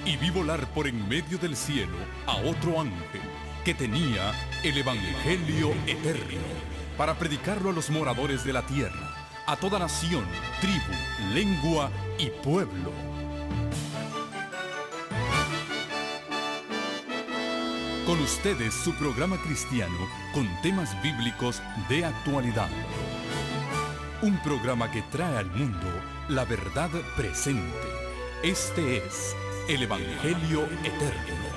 y vi volar por en medio del cielo a otro ángel que tenía el Evangelio eterno para predicarlo a los moradores de la tierra, a toda nación, tribu, lengua y pueblo. Con ustedes su programa cristiano con temas bíblicos de actualidad. Un programa que trae al mundo la verdad presente. Este es el Evangelio Eterno.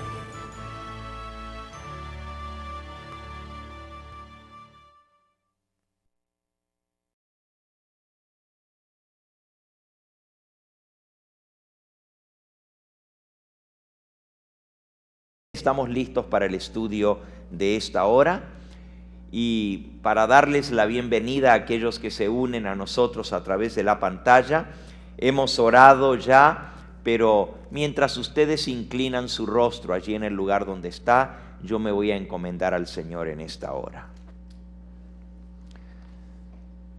Estamos listos para el estudio de esta hora y para darles la bienvenida a aquellos que se unen a nosotros a través de la pantalla. Hemos orado ya, pero mientras ustedes inclinan su rostro allí en el lugar donde está, yo me voy a encomendar al Señor en esta hora.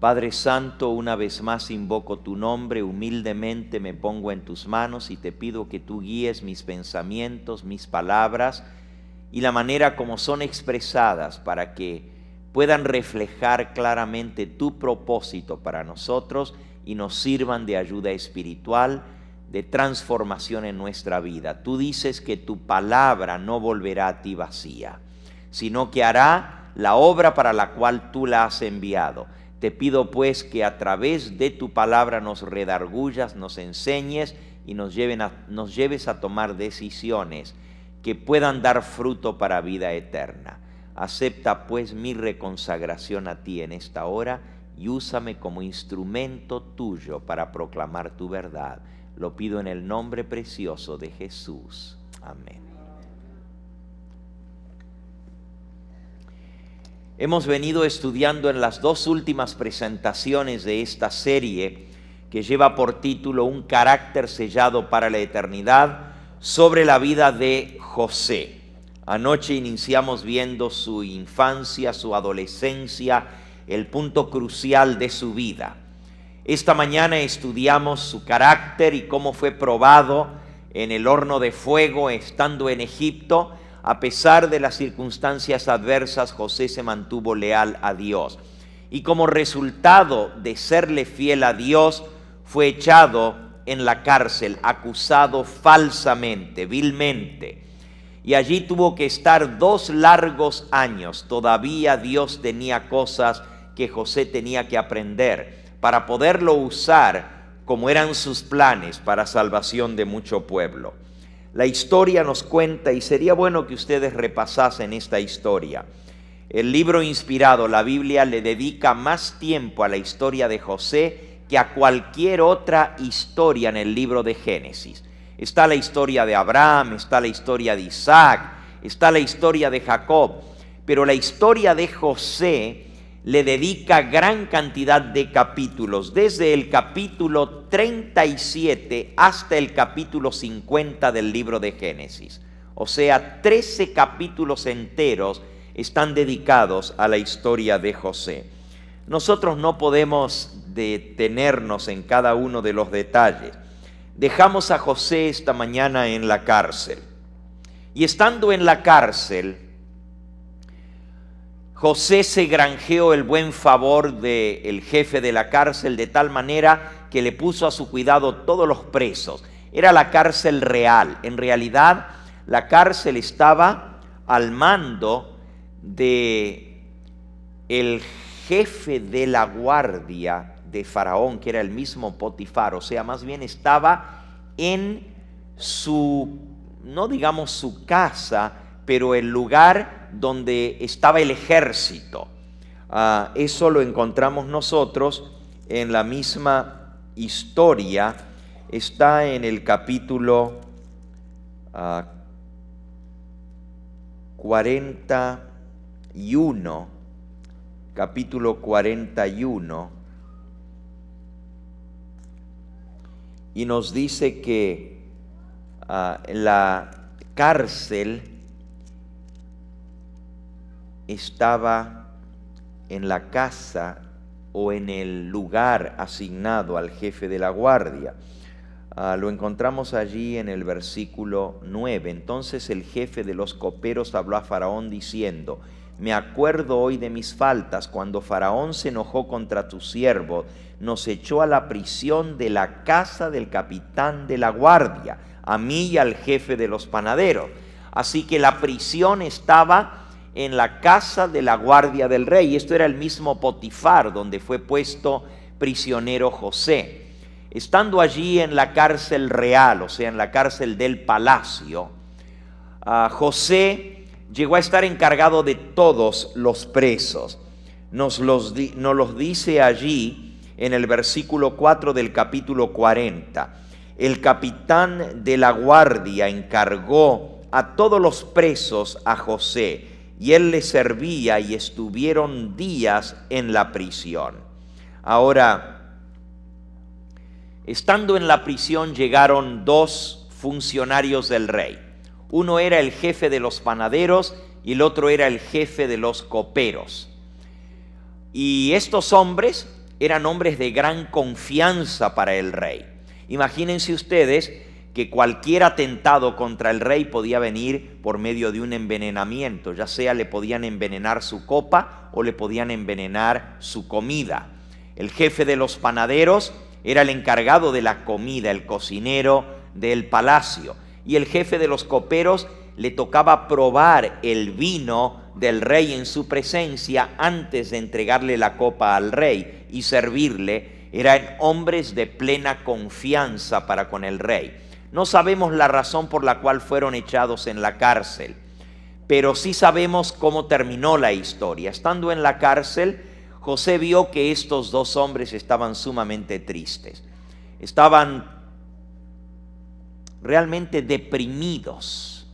Padre Santo, una vez más invoco tu nombre, humildemente me pongo en tus manos y te pido que tú guíes mis pensamientos, mis palabras y la manera como son expresadas para que puedan reflejar claramente tu propósito para nosotros y nos sirvan de ayuda espiritual, de transformación en nuestra vida. Tú dices que tu palabra no volverá a ti vacía, sino que hará la obra para la cual tú la has enviado. Te pido pues que a través de tu palabra nos redargullas, nos enseñes y nos lleves a tomar decisiones que puedan dar fruto para vida eterna. Acepta pues mi reconsagración a ti en esta hora y úsame como instrumento tuyo para proclamar tu verdad. Lo pido en el nombre precioso de Jesús. Amén. Hemos venido estudiando en las dos últimas presentaciones de esta serie que lleva por título Un carácter sellado para la eternidad, sobre la vida de José. Anoche iniciamos viendo su infancia, su adolescencia, el punto crucial de su vida. Esta mañana estudiamos su carácter y cómo fue probado en el horno de fuego estando en Egipto. A pesar de las circunstancias adversas, José se mantuvo leal a Dios. Y como resultado de serle fiel a Dios, fue echado en la cárcel, acusado falsamente, vilmente. Y allí tuvo que estar 2 largos años. Todavía Dios tenía cosas que José tenía que aprender para poderlo usar como eran sus planes para salvación de mucho pueblo. La historia nos cuenta, y sería bueno que ustedes repasasen esta historia. El libro inspirado, la Biblia, le dedica más tiempo a la historia de José que a cualquier otra historia en el libro de Génesis. Está la historia de Abraham, está la historia de Isaac, está la historia de Jacob, pero la historia de José le dedica gran cantidad de capítulos, desde el capítulo 37 hasta el capítulo 50 del libro de Génesis. O sea, 13 capítulos enteros están dedicados a la historia de José. Nosotros no podemos detenernos en cada uno de los detalles. Dejamos a José esta mañana en la cárcel. Y estando en la cárcel, José se granjeó el buen favor del jefe de la cárcel de tal manera que le puso a su cuidado todos los presos. Era la cárcel real. En realidad, la cárcel estaba al mando de el jefe de la guardia de Faraón, que era el mismo Potifar. O sea, más bien estaba en su, no digamos su casa, pero el lugar donde estaba el ejército. Eso lo encontramos nosotros en la misma historia. Está en el capítulo 41, capítulo 41, y nos dice que la cárcel estaba en la casa o en el lugar asignado al jefe de la guardia. Lo encontramos allí en el versículo 9. Entonces el jefe de los coperos habló a Faraón diciendo: me acuerdo hoy de mis faltas, cuando Faraón se enojó contra tu siervo, nos echó a la prisión de la casa del capitán de la guardia, a mí y al jefe de los panaderos. Así que la prisión estaba en la casa de la guardia del rey. Esto era el mismo Potifar donde fue puesto prisionero José. Estando allí en la cárcel real, o sea, en la cárcel del palacio, José llegó a estar encargado de todos los presos. Nos los dice allí en el versículo 4 del capítulo 40. El capitán de la guardia encargó a todos los presos a José, y él les servía, y estuvieron días en la prisión. Ahora, estando en la prisión, llegaron dos funcionarios del rey. Uno era el jefe de los panaderos y el otro era el jefe de los coperos. Y estos hombres eran hombres de gran confianza para el rey. Imagínense ustedes que cualquier atentado contra el rey podía venir por medio de un envenenamiento, ya sea le podían envenenar su copa o le podían envenenar su comida. El jefe de los panaderos era el encargado de la comida, el cocinero del palacio. Y el jefe de los coperos le tocaba probar el vino del rey en su presencia antes de entregarle la copa al rey y servirle. Eran hombres de plena confianza para con el rey. No sabemos la razón por la cual fueron echados en la cárcel, pero sí sabemos cómo terminó la historia. Estando en la cárcel, José vio que estos dos hombres estaban sumamente tristes. Estaban realmente deprimidos.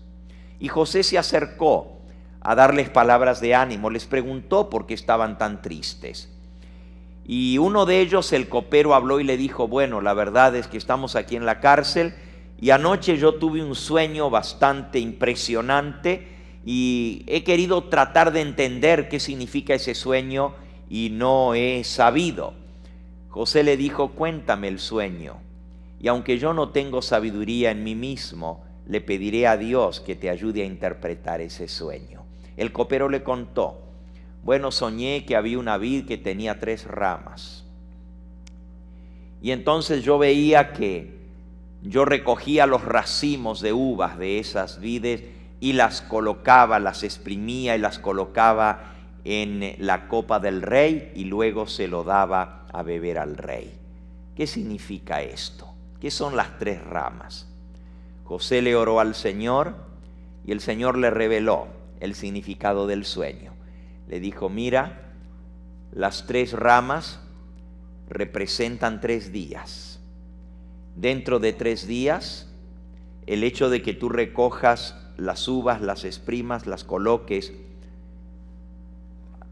Y José se acercó a darles palabras de ánimo. Les preguntó por qué estaban tan tristes. Y uno de ellos, el copero, habló y le dijo: bueno, la verdad es que estamos aquí en la cárcel y anoche yo tuve un sueño bastante impresionante y he querido tratar de entender qué significa ese sueño y no he sabido. José le dijo: cuéntame el sueño, y aunque yo no tengo sabiduría en mí mismo, le pediré a Dios que te ayude a interpretar ese sueño. El copero le contó: bueno, soñé que había una vid que tenía 3 ramas, y entonces yo veía que yo recogía los racimos de uvas de esas vides y las colocaba, las exprimía y las colocaba en la copa del rey y luego se lo daba a beber al rey. ¿Qué significa esto? ¿Qué son las 3 ramas? José le oró al Señor y el Señor le reveló el significado del sueño. Le dijo: mira, las 3 ramas representan 3 días. Dentro de 3 días, el hecho de que tú recojas las uvas, las exprimas, las coloques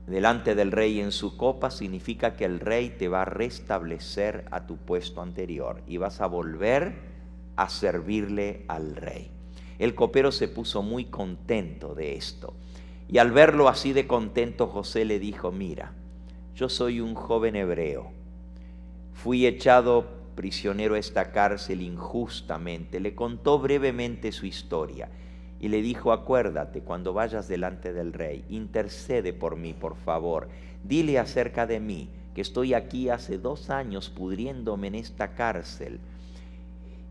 delante del rey en su copa, significa que el rey te va a restablecer a tu puesto anterior y vas a volver a servirle al rey. El copero se puso muy contento de esto, y al verlo así de contento, José le dijo: mira, yo soy un joven hebreo, fui echado prisionero a esta cárcel injustamente. Le contó brevemente su historia y le dijo: acuérdate, cuando vayas delante del rey, intercede por mí, por favor. Dile acerca de mí, que estoy aquí hace 2 años pudriéndome en esta cárcel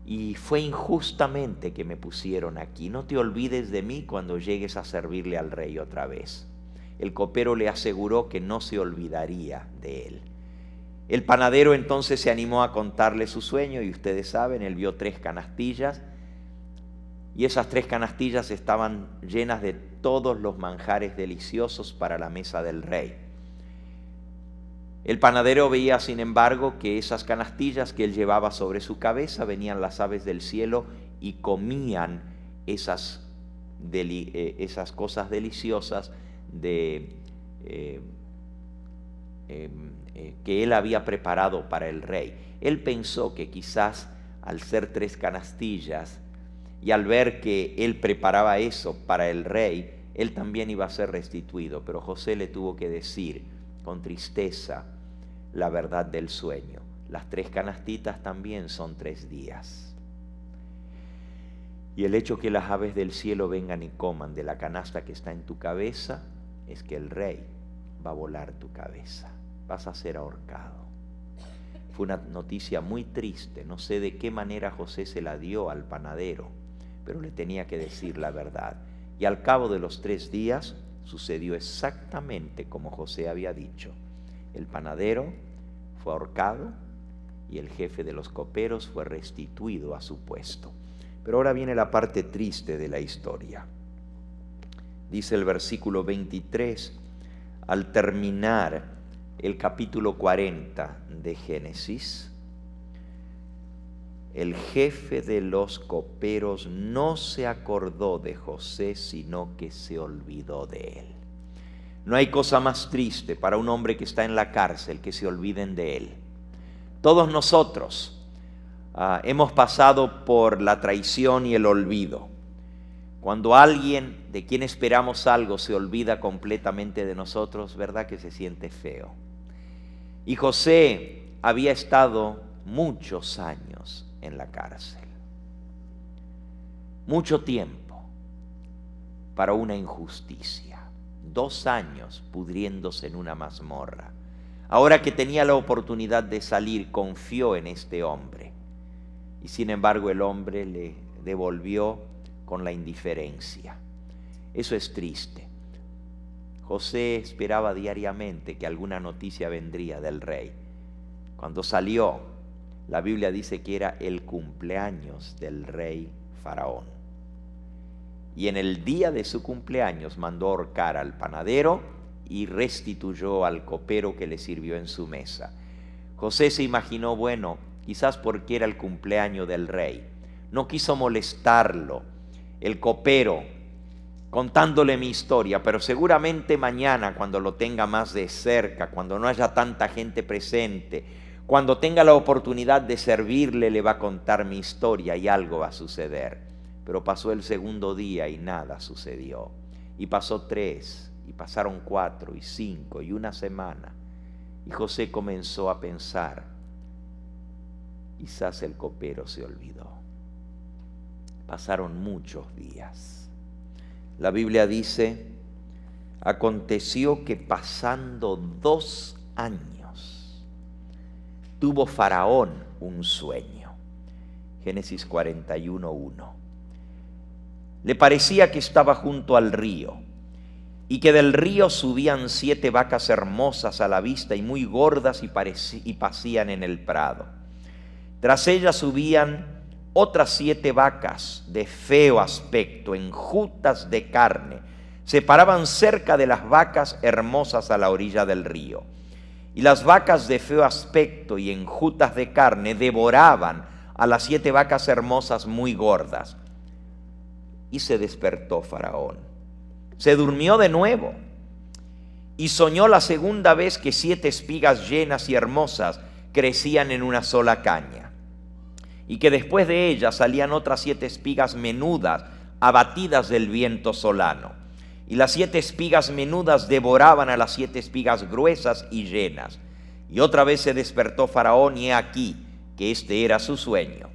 y fue injustamente que me pusieron aquí. No te olvides de mí cuando llegues a servirle al rey otra vez. El copero le aseguró que no se olvidaría de él. El panadero entonces se animó a contarle su sueño y ustedes saben, él vio 3 canastillas. Y esas 3 canastillas estaban llenas de todos los manjares deliciosos para la mesa del rey. El panadero veía, sin embargo, que esas canastillas que él llevaba sobre su cabeza, venían las aves del cielo y comían esas cosas deliciosas que él había preparado para el rey. Él pensó que quizás al ser 3 canastillas, y al ver que él preparaba eso para el rey, él también iba a ser restituido. Pero José le tuvo que decir con tristeza la verdad del sueño. Las 3 canastitas también son 3 días. Y el hecho que las aves del cielo vengan y coman de la canasta que está en tu cabeza es que el rey va a volar tu cabeza, vas a ser ahorcado. Fue una noticia muy triste, no sé de qué manera José se la dio al panadero, pero le tenía que decir la verdad. Y al cabo de los 3 días sucedió exactamente como José había dicho. El panadero fue ahorcado y el jefe de los coperos fue restituido a su puesto. Pero ahora viene la parte triste de la historia. Dice el versículo 23, al terminar el capítulo 40 de Génesis, el jefe de los coperos no se acordó de José, sino que se olvidó de él. No hay cosa más triste para un hombre que está en la cárcel que se olviden de él. Todos nosotros hemos pasado por la traición y el olvido. Cuando alguien de quien esperamos algo se olvida completamente de nosotros, ¿verdad que se siente feo? Y José había estado muchos años en la cárcel. Mucho tiempo para una injusticia. 2 años pudriéndose en una mazmorra. Ahora que tenía la oportunidad de salir, confió en este hombre. Y sin embargo el hombre le devolvió con la indiferencia. Eso es triste. José esperaba diariamente que alguna noticia vendría del rey. Cuando salió, la Biblia dice que era el cumpleaños del rey Faraón. Y en el día de su cumpleaños mandó ahorcar al panadero y restituyó al copero que le sirvió en su mesa. José se imaginó, bueno, quizás porque era el cumpleaños del rey, no quiso molestarlo, el copero, contándole mi historia, pero seguramente mañana, cuando lo tenga más de cerca, cuando no haya tanta gente presente, cuando tenga la oportunidad de servirle, le va a contar mi historia y algo va a suceder. Pero pasó el segundo día y nada sucedió. Y pasó 3, y pasaron 4 y 5 y una semana. Y José comenzó a pensar, quizás el copero se olvidó. Pasaron muchos días. La Biblia dice, aconteció que pasando 2 años, tuvo Faraón un sueño. Génesis 41:1. Le parecía que estaba junto al río, y que del río subían 7 vacas hermosas a la vista y muy gordas y pacían en el prado. Tras ellas subían otras 7 vacas de feo aspecto, enjutas de carne. Se paraban cerca de las vacas hermosas a la orilla del río. Y las vacas de feo aspecto y enjutas de carne devoraban a las 7 vacas hermosas muy gordas. Y se despertó Faraón. Se durmió de nuevo y soñó la segunda vez que 7 espigas llenas y hermosas crecían en una sola caña, y que después de ellas salían otras 7 espigas menudas, abatidas del viento solano. Y las 7 espigas menudas devoraban a las 7 espigas gruesas y llenas. Y otra vez se despertó Faraón, y he aquí que este era su sueño.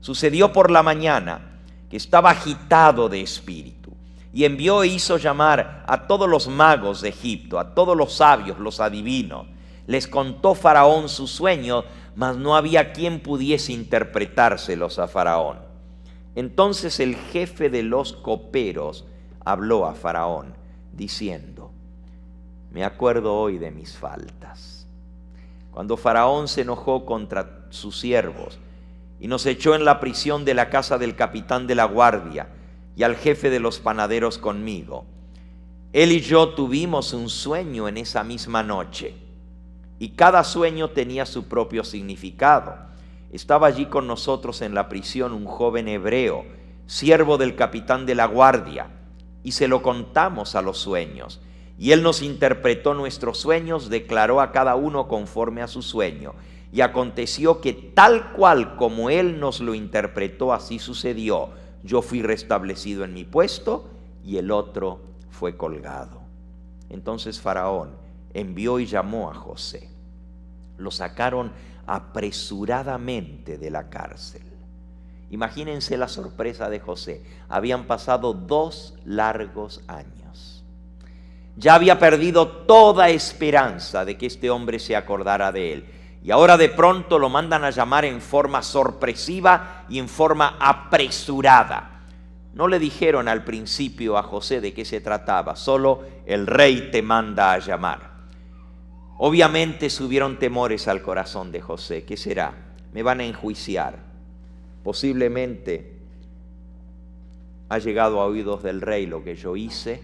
Sucedió por la mañana que estaba agitado de espíritu, y envió e hizo llamar a todos los magos de Egipto, a todos los sabios, los adivinos. Les contó Faraón su sueño, mas no había quien pudiese interpretárselos a Faraón. Entonces el jefe de los coperos habló a Faraón, diciendo, me acuerdo hoy de mis faltas. Cuando Faraón se enojó contra sus siervos y nos echó en la prisión de la casa del capitán de la guardia y al jefe de los panaderos conmigo, él y yo tuvimos un sueño en esa misma noche, y cada sueño tenía su propio significado. Estaba allí con nosotros en la prisión un joven hebreo, siervo del capitán de la guardia, y se lo contamos a los sueños. Y él nos interpretó nuestros sueños, declaró a cada uno conforme a su sueño. Y aconteció que tal cual como él nos lo interpretó, así sucedió. Yo fui restablecido en mi puesto y el otro fue colgado. Entonces Faraón envió y llamó a José. Lo sacaron apresuradamente de la cárcel Imagínense la sorpresa de José. Habían pasado 2 largos años. Ya había perdido toda esperanza de que este hombre se acordara de él. Y ahora de pronto lo mandan a llamar en forma sorpresiva y en forma apresurada. No le dijeron al principio a José de qué se trataba, solo el rey te manda a llamar. Obviamente subieron temores al corazón de José. ¿Qué será? Me van a enjuiciar. Posiblemente ha llegado a oídos del rey lo que yo hice.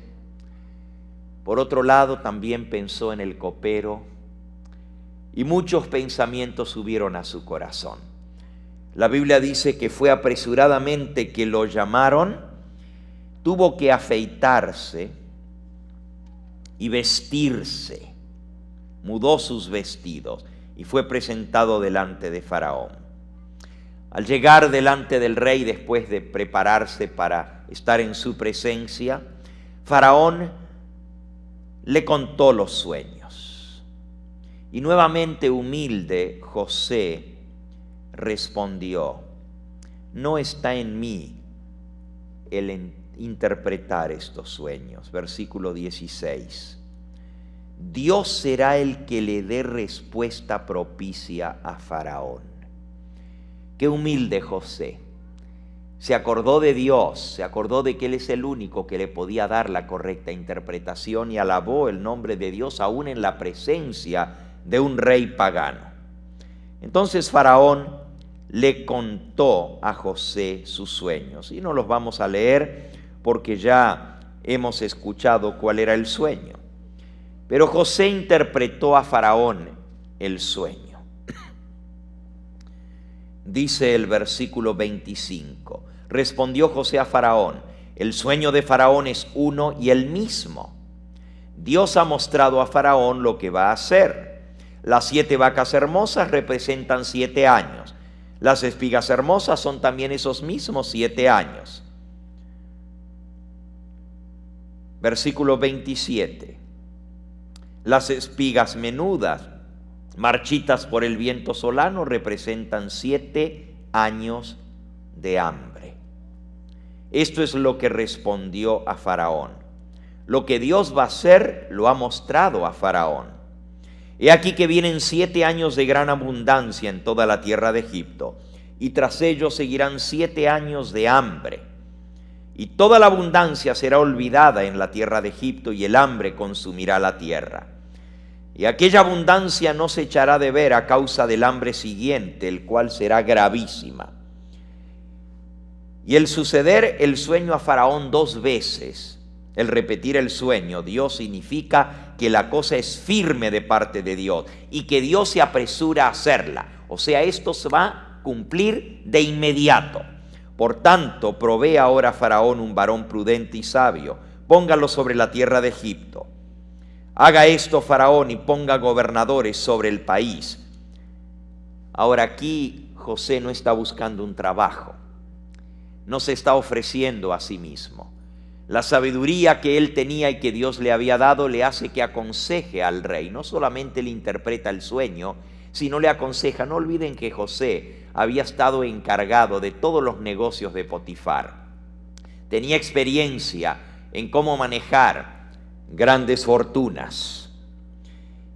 Por otro lado, también pensó en el copero y muchos pensamientos subieron a su corazón. La Biblia dice que fue apresuradamente que lo llamaron, tuvo que afeitarse y vestirse, mudó sus vestidos y fue presentado delante de Faraón. Al llegar delante del rey, después de prepararse para estar en su presencia, Faraón le contó los sueños. Y nuevamente humilde, José respondió: no está en mí el interpretar estos sueños. Versículo 16. Dios será el que le dé respuesta propicia a Faraón. Qué humilde José. Se acordó de Dios, se acordó de que Él es el único que le podía dar la correcta interpretación y alabó el nombre de Dios aún en la presencia de un rey pagano. Entonces Faraón le contó a José sus sueños. Y no los vamos a leer porque ya hemos escuchado cuál era el sueño. Pero José interpretó a Faraón el sueño. Dice el versículo 25. Respondió José a Faraón: el sueño de Faraón es uno y el mismo. Dios ha mostrado a Faraón lo que va a hacer. Las 7 vacas hermosas representan 7 años. Las espigas hermosas son también esos mismos 7 años. Versículo 27. Las espigas menudas, marchitas por el viento solano, representan 7 años de hambre. Esto es lo que respondió a Faraón. Lo que Dios va a hacer lo ha mostrado a Faraón. He aquí que vienen 7 años de gran abundancia en toda la tierra de Egipto, y tras ellos seguirán 7 años de hambre. Y toda la abundancia será olvidada en la tierra de Egipto, y el hambre consumirá la tierra. Y aquella abundancia no se echará de ver a causa del hambre siguiente, el cual será gravísima. Y el suceder el sueño a Faraón 2 veces, el repetir el sueño, Dios significa que la cosa es firme de parte de Dios y que Dios se apresura a hacerla. O sea, esto se va a cumplir de inmediato. Por tanto, provee ahora a Faraón un varón prudente y sabio, póngalo sobre la tierra de Egipto. Haga esto Faraón y ponga gobernadores sobre el país. Ahora aquí José no está buscando un trabajo, no se está ofreciendo a sí mismo. La sabiduría que él tenía y que Dios le había dado le hace que aconseje al rey. No solamente le interpreta el sueño, sino le aconseja. No olviden que José había estado encargado de todos los negocios de Potifar. Tenía experiencia en cómo manejar grandes fortunas.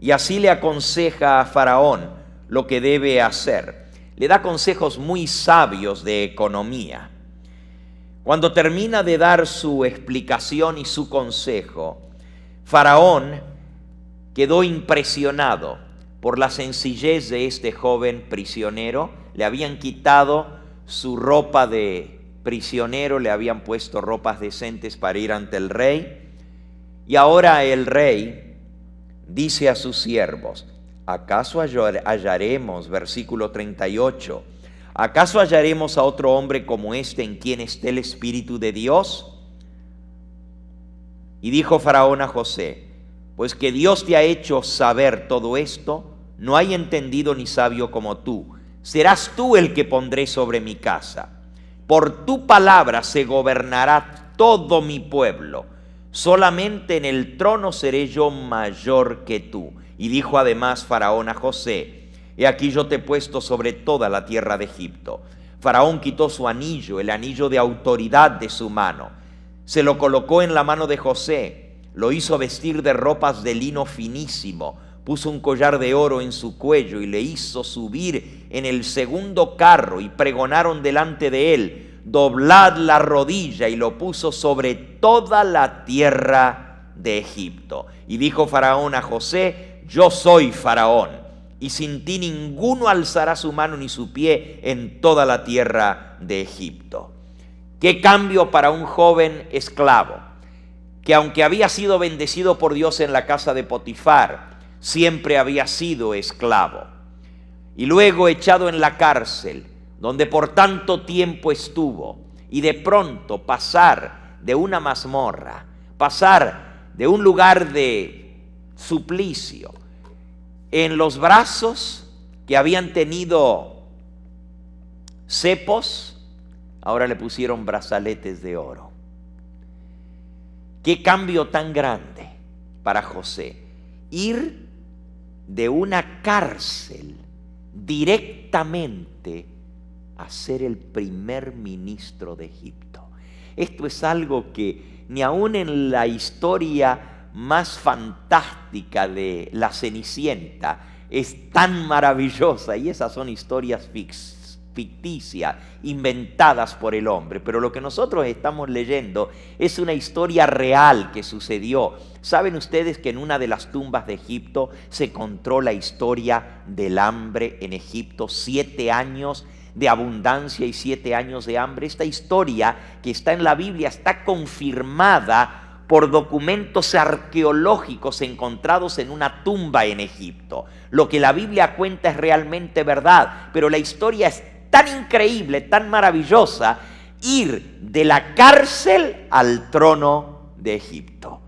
Y así le aconseja a Faraón lo que debe hacer. Le da consejos muy sabios de economía. Cuando termina de dar su explicación y su consejo, Faraón quedó impresionado por la sencillez de este joven prisionero. Le habían quitado su ropa de prisionero, le habían puesto ropas decentes para ir ante el rey. Y ahora el rey dice a sus siervos: ¿acaso hallaremos, versículo 38, ¿acaso hallaremos a otro hombre como este en quien esté el Espíritu de Dios? Y dijo Faraón a José: pues que Dios te ha hecho saber todo esto, no hay entendido ni sabio como tú. Serás tú el que pondré sobre mi casa. Por tu palabra se gobernará todo mi pueblo. Solamente en el trono seré yo mayor que tú. Y dijo además Faraón a José: he aquí yo te he puesto sobre toda la tierra de Egipto. Faraón quitó su anillo, el anillo de autoridad de su mano. Se lo colocó en la mano de José, lo hizo vestir de ropas de lino finísimo, puso un collar de oro en su cuello y le hizo subir en el segundo carro y pregonaron delante de él: doblad la rodilla, y lo puso sobre toda la tierra de Egipto. Y dijo Faraón a José: yo soy Faraón, y sin ti ninguno alzará su mano ni su pie en toda la tierra de Egipto. Qué cambio para un joven esclavo, que aunque había sido bendecido por Dios en la casa de Potifar, siempre había sido esclavo. Y luego echado en la cárcel, donde por tanto tiempo estuvo, y de pronto pasar de una mazmorra, pasar de un lugar de suplicio, en los brazos que habían tenido cepos, ahora le pusieron brazaletes de oro. Qué cambio tan grande para José, ir de una cárcel directamente a ser el primer ministro de Egipto. Esto es algo que ni aún en la historia más fantástica de la Cenicienta es tan maravillosa, y esas son historias ficticias, inventadas por el hombre, pero lo que nosotros estamos leyendo es una historia real que sucedió. ¿Saben ustedes que en una de las tumbas de Egipto se contó la historia del hambre en Egipto? 7 años de abundancia y 7 años de hambre. Esta historia que está en la Biblia está confirmada por documentos arqueológicos encontrados en una tumba en Egipto. Lo que la Biblia cuenta es realmente verdad, pero la historia es tan increíble, tan maravillosa, ir de la cárcel al trono de Egipto.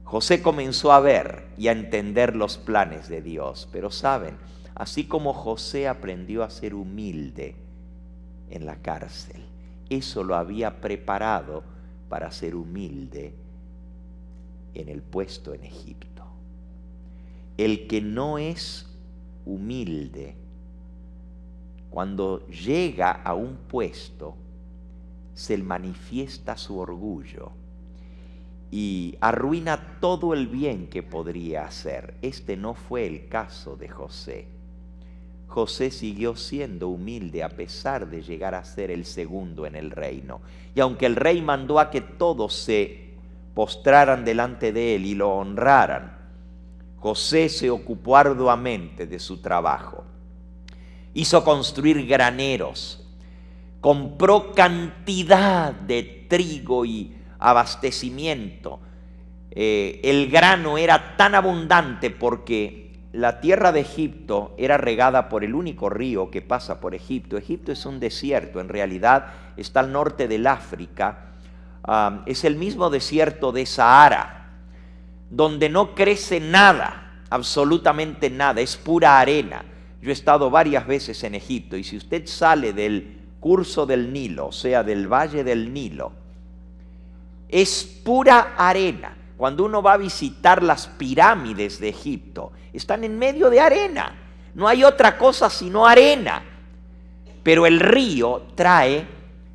José comenzó a ver y a entender los planes de Dios, pero saben, así como José aprendió a ser humilde en la cárcel, eso lo había preparado para ser humilde en el puesto en Egipto. El que no es humilde, cuando llega a un puesto, se le manifiesta su orgullo y arruina todo el bien que podría hacer. Este no fue el caso de José. José siguió siendo humilde a pesar de llegar a ser el segundo en el reino. Y aunque el rey mandó a que todos se postraran delante de él y lo honraran, José se ocupó arduamente de su trabajo. Hizo construir graneros, compró cantidad de trigo y abastecimiento. El grano era tan abundante porque la tierra de Egipto era regada por el único río que pasa por Egipto. Egipto es un desierto, en realidad está al norte del África. Es el mismo desierto de Sahara, donde no crece nada, absolutamente nada, es pura arena. Yo he estado varias veces en Egipto, y si usted sale del curso del Nilo, o sea, del valle del Nilo, es pura arena. Cuando uno va a visitar las pirámides de Egipto, están en medio de arena, no hay otra cosa sino arena. Pero el río trae,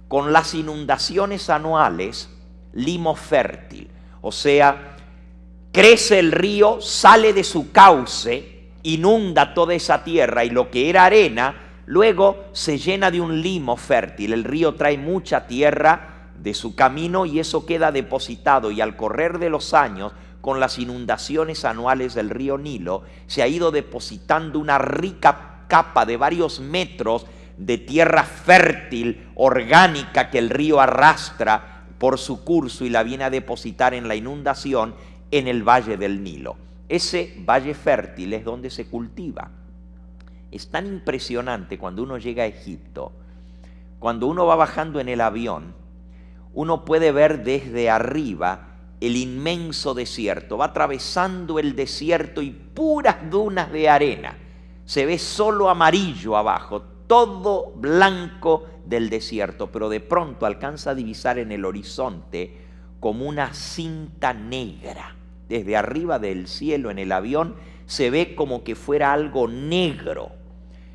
con las inundaciones anuales, limo fértil, o sea, crece el río, sale de su cauce, inunda toda esa tierra, y lo que era arena luego se llena de un limo fértil. El río trae mucha tierra de su camino y eso queda depositado, y al correr de los años, con las inundaciones anuales del río Nilo, se ha ido depositando una rica capa de varios metros de tierra fértil, orgánica, que el río arrastra por su curso y la viene a depositar en la inundación en el valle del Nilo. Ese valle fértil es donde se cultiva. Es tan impresionante cuando uno llega a Egipto, cuando uno va bajando en el avión, uno puede ver desde arriba el inmenso desierto, va atravesando el desierto y puras dunas de arena. Se ve solo amarillo abajo, todo blanco del desierto, pero de pronto alcanza a divisar en el horizonte como una cinta negra. Desde arriba del cielo en el avión se ve como que fuera algo negro.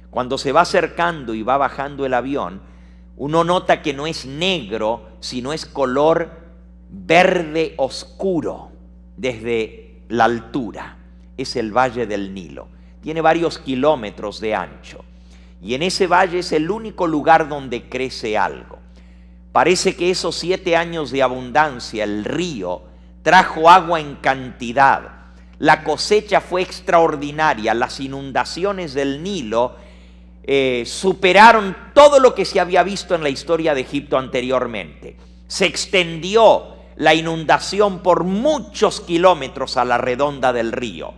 Cuando se va acercando y va bajando el avión, uno nota que no es negro, sino es color verde oscuro desde la altura. Es el Valle del Nilo. Tiene varios kilómetros de ancho. Y en ese valle es el único lugar donde crece algo. Parece que esos 7 años de abundancia, el río trajo agua en cantidad. La cosecha fue extraordinaria. Las inundaciones del Nilo superaron todo lo que se había visto en la historia de Egipto anteriormente. Se extendió la inundación por muchos kilómetros a la redonda del río.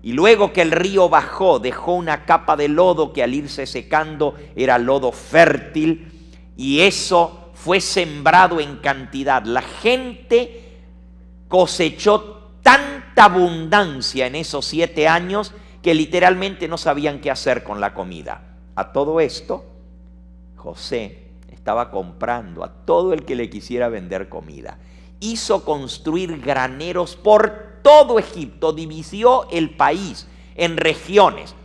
Y luego que el río bajó, dejó una capa de lodo que al irse secando era lodo fértil, y eso fue sembrado en cantidad. La gente cosechó tanta abundancia en esos 7 años que literalmente no sabían qué hacer con la comida. A todo esto, José estaba comprando a todo el que le quisiera vender comida. Hizo construir graneros por todo Egipto, dividió el país en regiones.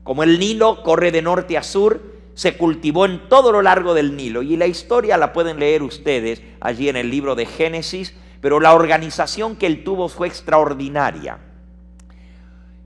Como el Nilo corre de norte a sur, se cultivó en todo lo largo del Nilo. Y la historia la pueden leer ustedes allí en el libro de Génesis, pero la organización que él tuvo fue extraordinaria.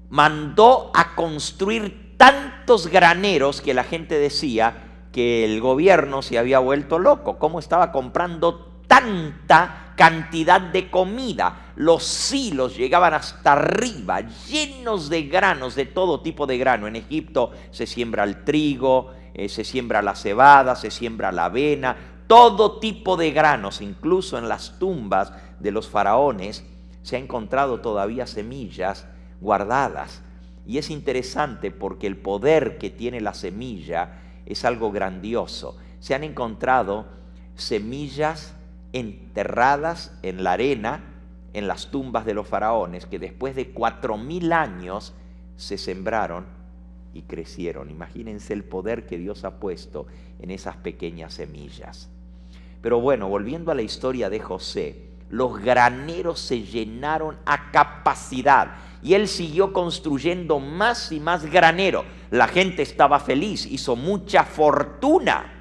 Mandó a construir tantos graneros que la gente decía que el gobierno se había vuelto loco. ¿Cómo estaba comprando tanta cantidad de comida? Los silos llegaban hasta arriba, llenos de granos, de todo tipo de grano. En Egipto se siembra el trigo, se siembra la cebada, se siembra la avena, todo tipo de granos. Incluso en las tumbas de los faraones se ha encontrado todavía semillas guardadas. Y es interesante porque el poder que tiene la semilla es algo grandioso. Se han encontrado semillas enterradas en la arena, en las tumbas de los faraones, que después de 4000 años se sembraron y crecieron. Imagínense el poder que Dios ha puesto en esas pequeñas semillas. Pero bueno, volviendo a la historia de José, los graneros se llenaron a capacidad y él siguió construyendo más y más graneros. La gente estaba feliz, hizo mucha fortuna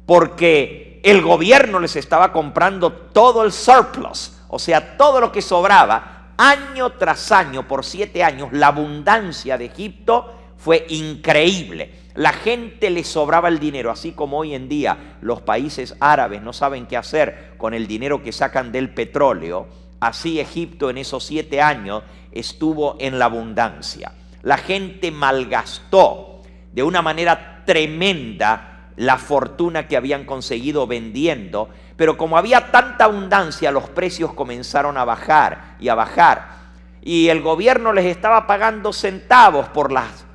porque el gobierno les estaba comprando todo el surplus, o sea, todo lo que sobraba, año tras año, por 7 años. La abundancia de Egipto fue increíble. La gente le sobraba el dinero, así como hoy en día los países árabes no saben qué hacer con el dinero que sacan del petróleo. Así Egipto en esos 7 años estuvo en la abundancia. La gente malgastó de una manera tremenda la fortuna que habían conseguido vendiendo, pero como había tanta abundancia, los precios comenzaron a bajar y a bajar. Y el gobierno les estaba pagando centavos por las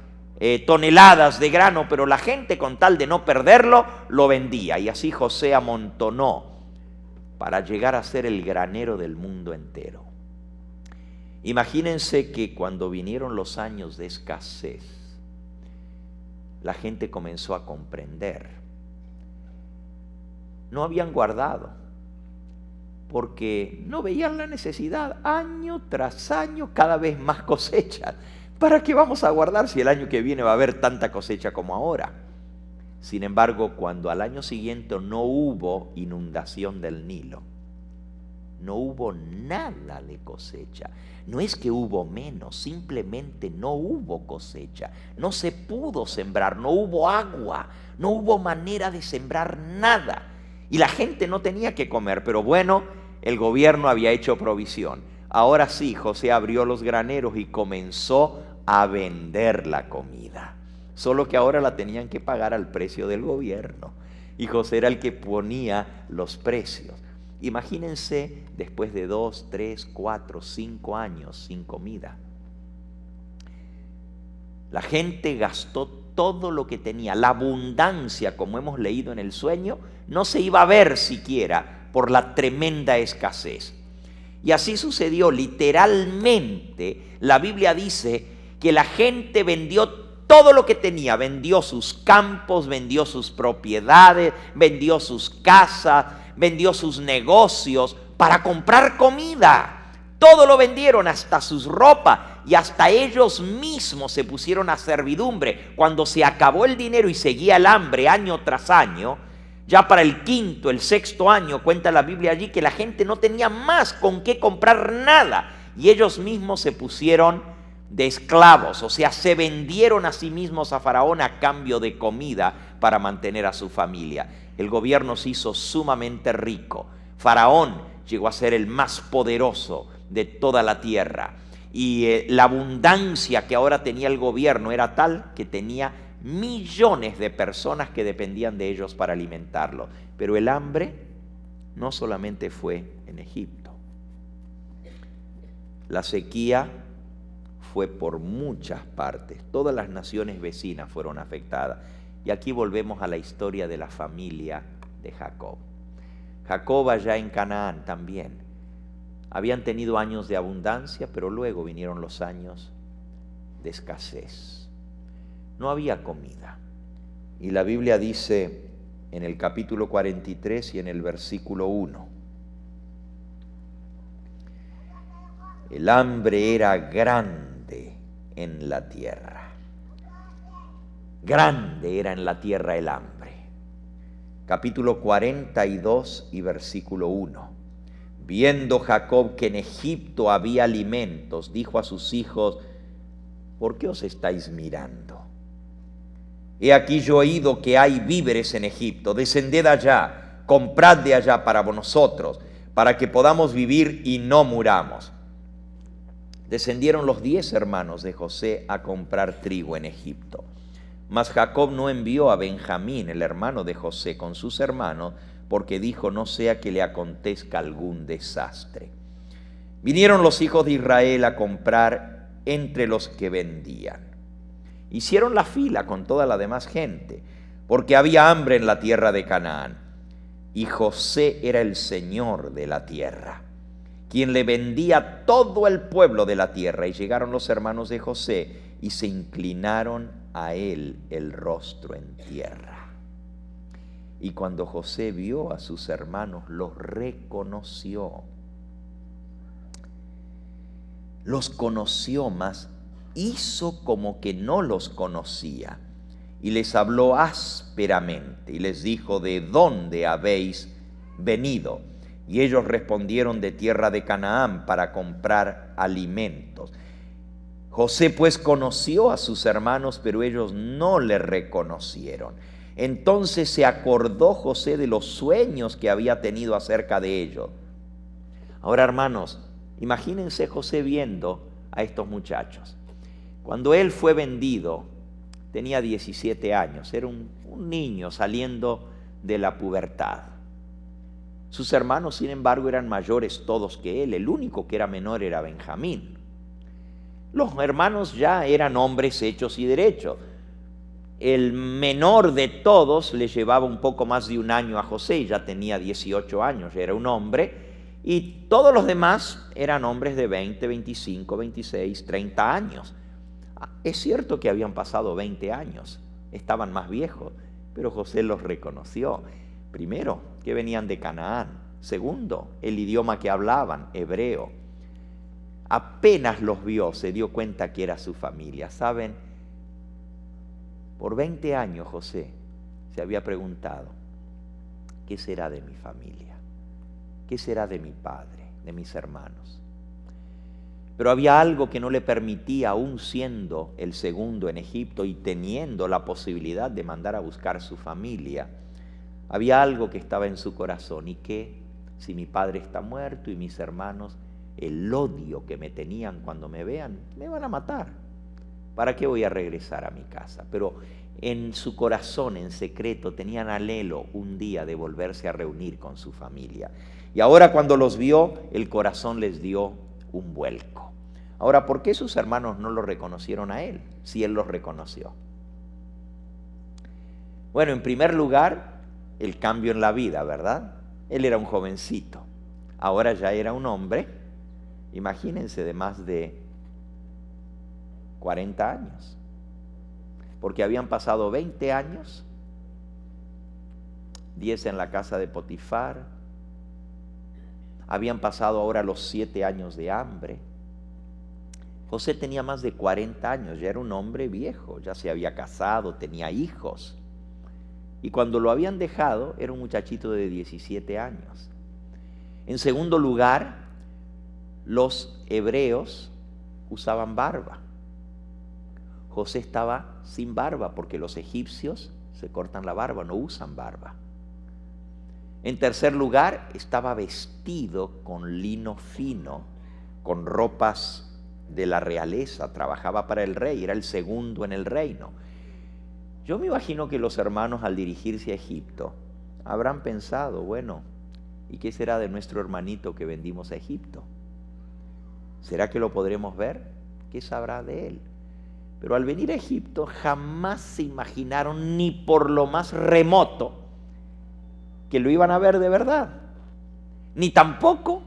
toneladas de grano, pero la gente, con tal de no perderlo, lo vendía. Y así José amontonó para llegar a ser el granero del mundo entero. Imagínense que cuando vinieron los años de escasez, la gente comenzó a comprender. No habían guardado, porque no veían la necesidad. Año tras año, cada vez más cosechas. ¿Para qué vamos a guardar si el año que viene va a haber tanta cosecha como ahora? Sin embargo, cuando al año siguiente no hubo inundación del Nilo, no hubo nada de cosecha. No es que hubo menos, simplemente no hubo cosecha. No se pudo sembrar, no hubo agua, no hubo manera de sembrar nada. Y la gente no tenía que comer, pero bueno, el gobierno había hecho provisión. Ahora sí, José abrió los graneros y comenzó a vender la comida. Solo que ahora la tenían que pagar al precio del gobierno. Y José era el que ponía los precios. Imagínense después de 2, 3, 4, 5 años sin comida. La gente gastó todo lo que tenía. La abundancia, como hemos leído en el sueño, no se iba a ver siquiera por la tremenda escasez. Y así sucedió literalmente. La Biblia dice que la gente vendió todo lo que tenía. Vendió sus campos, vendió sus propiedades, vendió sus casas, vendió sus negocios para comprar comida. Todo lo vendieron, hasta sus ropas, y hasta ellos mismos se pusieron a servidumbre. Cuando se acabó el dinero y seguía el hambre año tras año, Ya para el quinto, el sexto año, cuenta la Biblia allí que la gente no tenía más con qué comprar nada y ellos mismos se pusieron de esclavos, o sea, se vendieron a sí mismos a Faraón a cambio de comida para mantener a su familia. El gobierno se hizo sumamente rico. Faraón llegó a ser el más poderoso de toda la tierra y la abundancia que ahora tenía el gobierno era tal que tenía millones de personas que dependían de ellos para alimentarlos. Pero el hambre no solamente fue en Egipto. La sequía fue por muchas partes. Todas las naciones vecinas fueron afectadas. Y aquí volvemos a la historia de la familia de Jacob. Jacob allá en Canaán también. Habían tenido años de abundancia, pero luego vinieron los años de escasez. No había comida. Y la Biblia dice en el capítulo 43 y en el versículo 1, el hambre era grande en la tierra. Grande era en la tierra el hambre. Capítulo 42 y versículo 1. Viendo Jacob que en Egipto había alimentos, dijo a sus hijos: ¿por qué os estáis mirando? He aquí yo he oído que hay víveres en Egipto. Descended allá, comprad de allá para nosotros, para que podamos vivir y no muramos. Descendieron los 10 hermanos de José a comprar trigo en Egipto. Mas Jacob no envió a Benjamín, el hermano de José, con sus hermanos, porque dijo: no sea que le acontezca algún desastre. Vinieron los hijos de Israel a comprar entre los que vendían. Hicieron la fila con toda la demás gente, porque había hambre en la tierra de Canaán. Y José era el señor de la tierra, quien le vendía a todo el pueblo de la tierra. Y llegaron los hermanos de José y se inclinaron a él el rostro en tierra. Y cuando José vio a sus hermanos, los reconoció. Los conoció, mas hizo como que no los conocía, y les habló ásperamente y les dijo: ¿de dónde habéis venido? Y ellos respondieron: de tierra de Canaán, para comprar alimentos. José pues conoció a sus hermanos, pero ellos no le reconocieron. Entonces se acordó José de los sueños que había tenido acerca de ellos. Ahora, hermanos, imagínense José viendo a estos muchachos. Cuando él fue vendido, tenía 17 años, era un niño saliendo de la pubertad. Sus hermanos, sin embargo, eran mayores todos que él. El único que era menor era Benjamín. Los hermanos ya eran hombres hechos y derechos. El menor de todos le llevaba un poco más de un año a José, ya tenía 18 años, ya era un hombre. Y todos los demás eran hombres de 20, 25, 26, 30 años. Es cierto que habían pasado 20 años, estaban más viejos, pero José los reconoció. Primero, que venían de Canaán. Segundo, el idioma que hablaban, hebreo. Apenas los vio, se dio cuenta que era su familia. ¿Saben? Por 20 años José se había preguntado: ¿qué será de mi familia? ¿Qué será de mi padre, de mis hermanos? Pero había algo que no le permitía, aún siendo el segundo en Egipto y teniendo la posibilidad de mandar a buscar su familia, había algo que estaba en su corazón. Y que si mi padre está muerto y mis hermanos, el odio que me tenían cuando me vean, me van a matar. ¿Para qué voy a regresar a mi casa? Pero en su corazón, en secreto, tenían anhelo un día de volverse a reunir con su familia. Y ahora, cuando los vio, el corazón les dio un vuelco. Ahora, ¿por qué sus hermanos no lo reconocieron a él, si él los reconoció? Bueno, en primer lugar, el cambio en la vida, ¿verdad? Él era un jovencito, ahora ya era un hombre, imagínense, de más de 40 años, porque habían pasado 20 años, 10 en la casa de Potifar, habían pasado ahora los 7 años de hambre. José tenía más de 40 años, ya era un hombre viejo, ya se había casado, tenía hijos. Y cuando lo habían dejado, era un muchachito de 17 años. En segundo lugar, los hebreos usaban barba. José estaba sin barba porque los egipcios se cortan la barba, no usan barba. En tercer lugar, estaba vestido con lino fino, con ropas de la realeza, trabajaba para el rey, era el segundo en el reino. Yo me imagino que los hermanos, al dirigirse a Egipto, habrán pensado, bueno, ¿y qué será de nuestro hermanito que vendimos a Egipto? ¿Será que lo podremos ver? ¿Qué sabrá de él? Pero al venir a Egipto jamás se imaginaron ni por lo más remoto que lo iban a ver de verdad. Ni tampoco,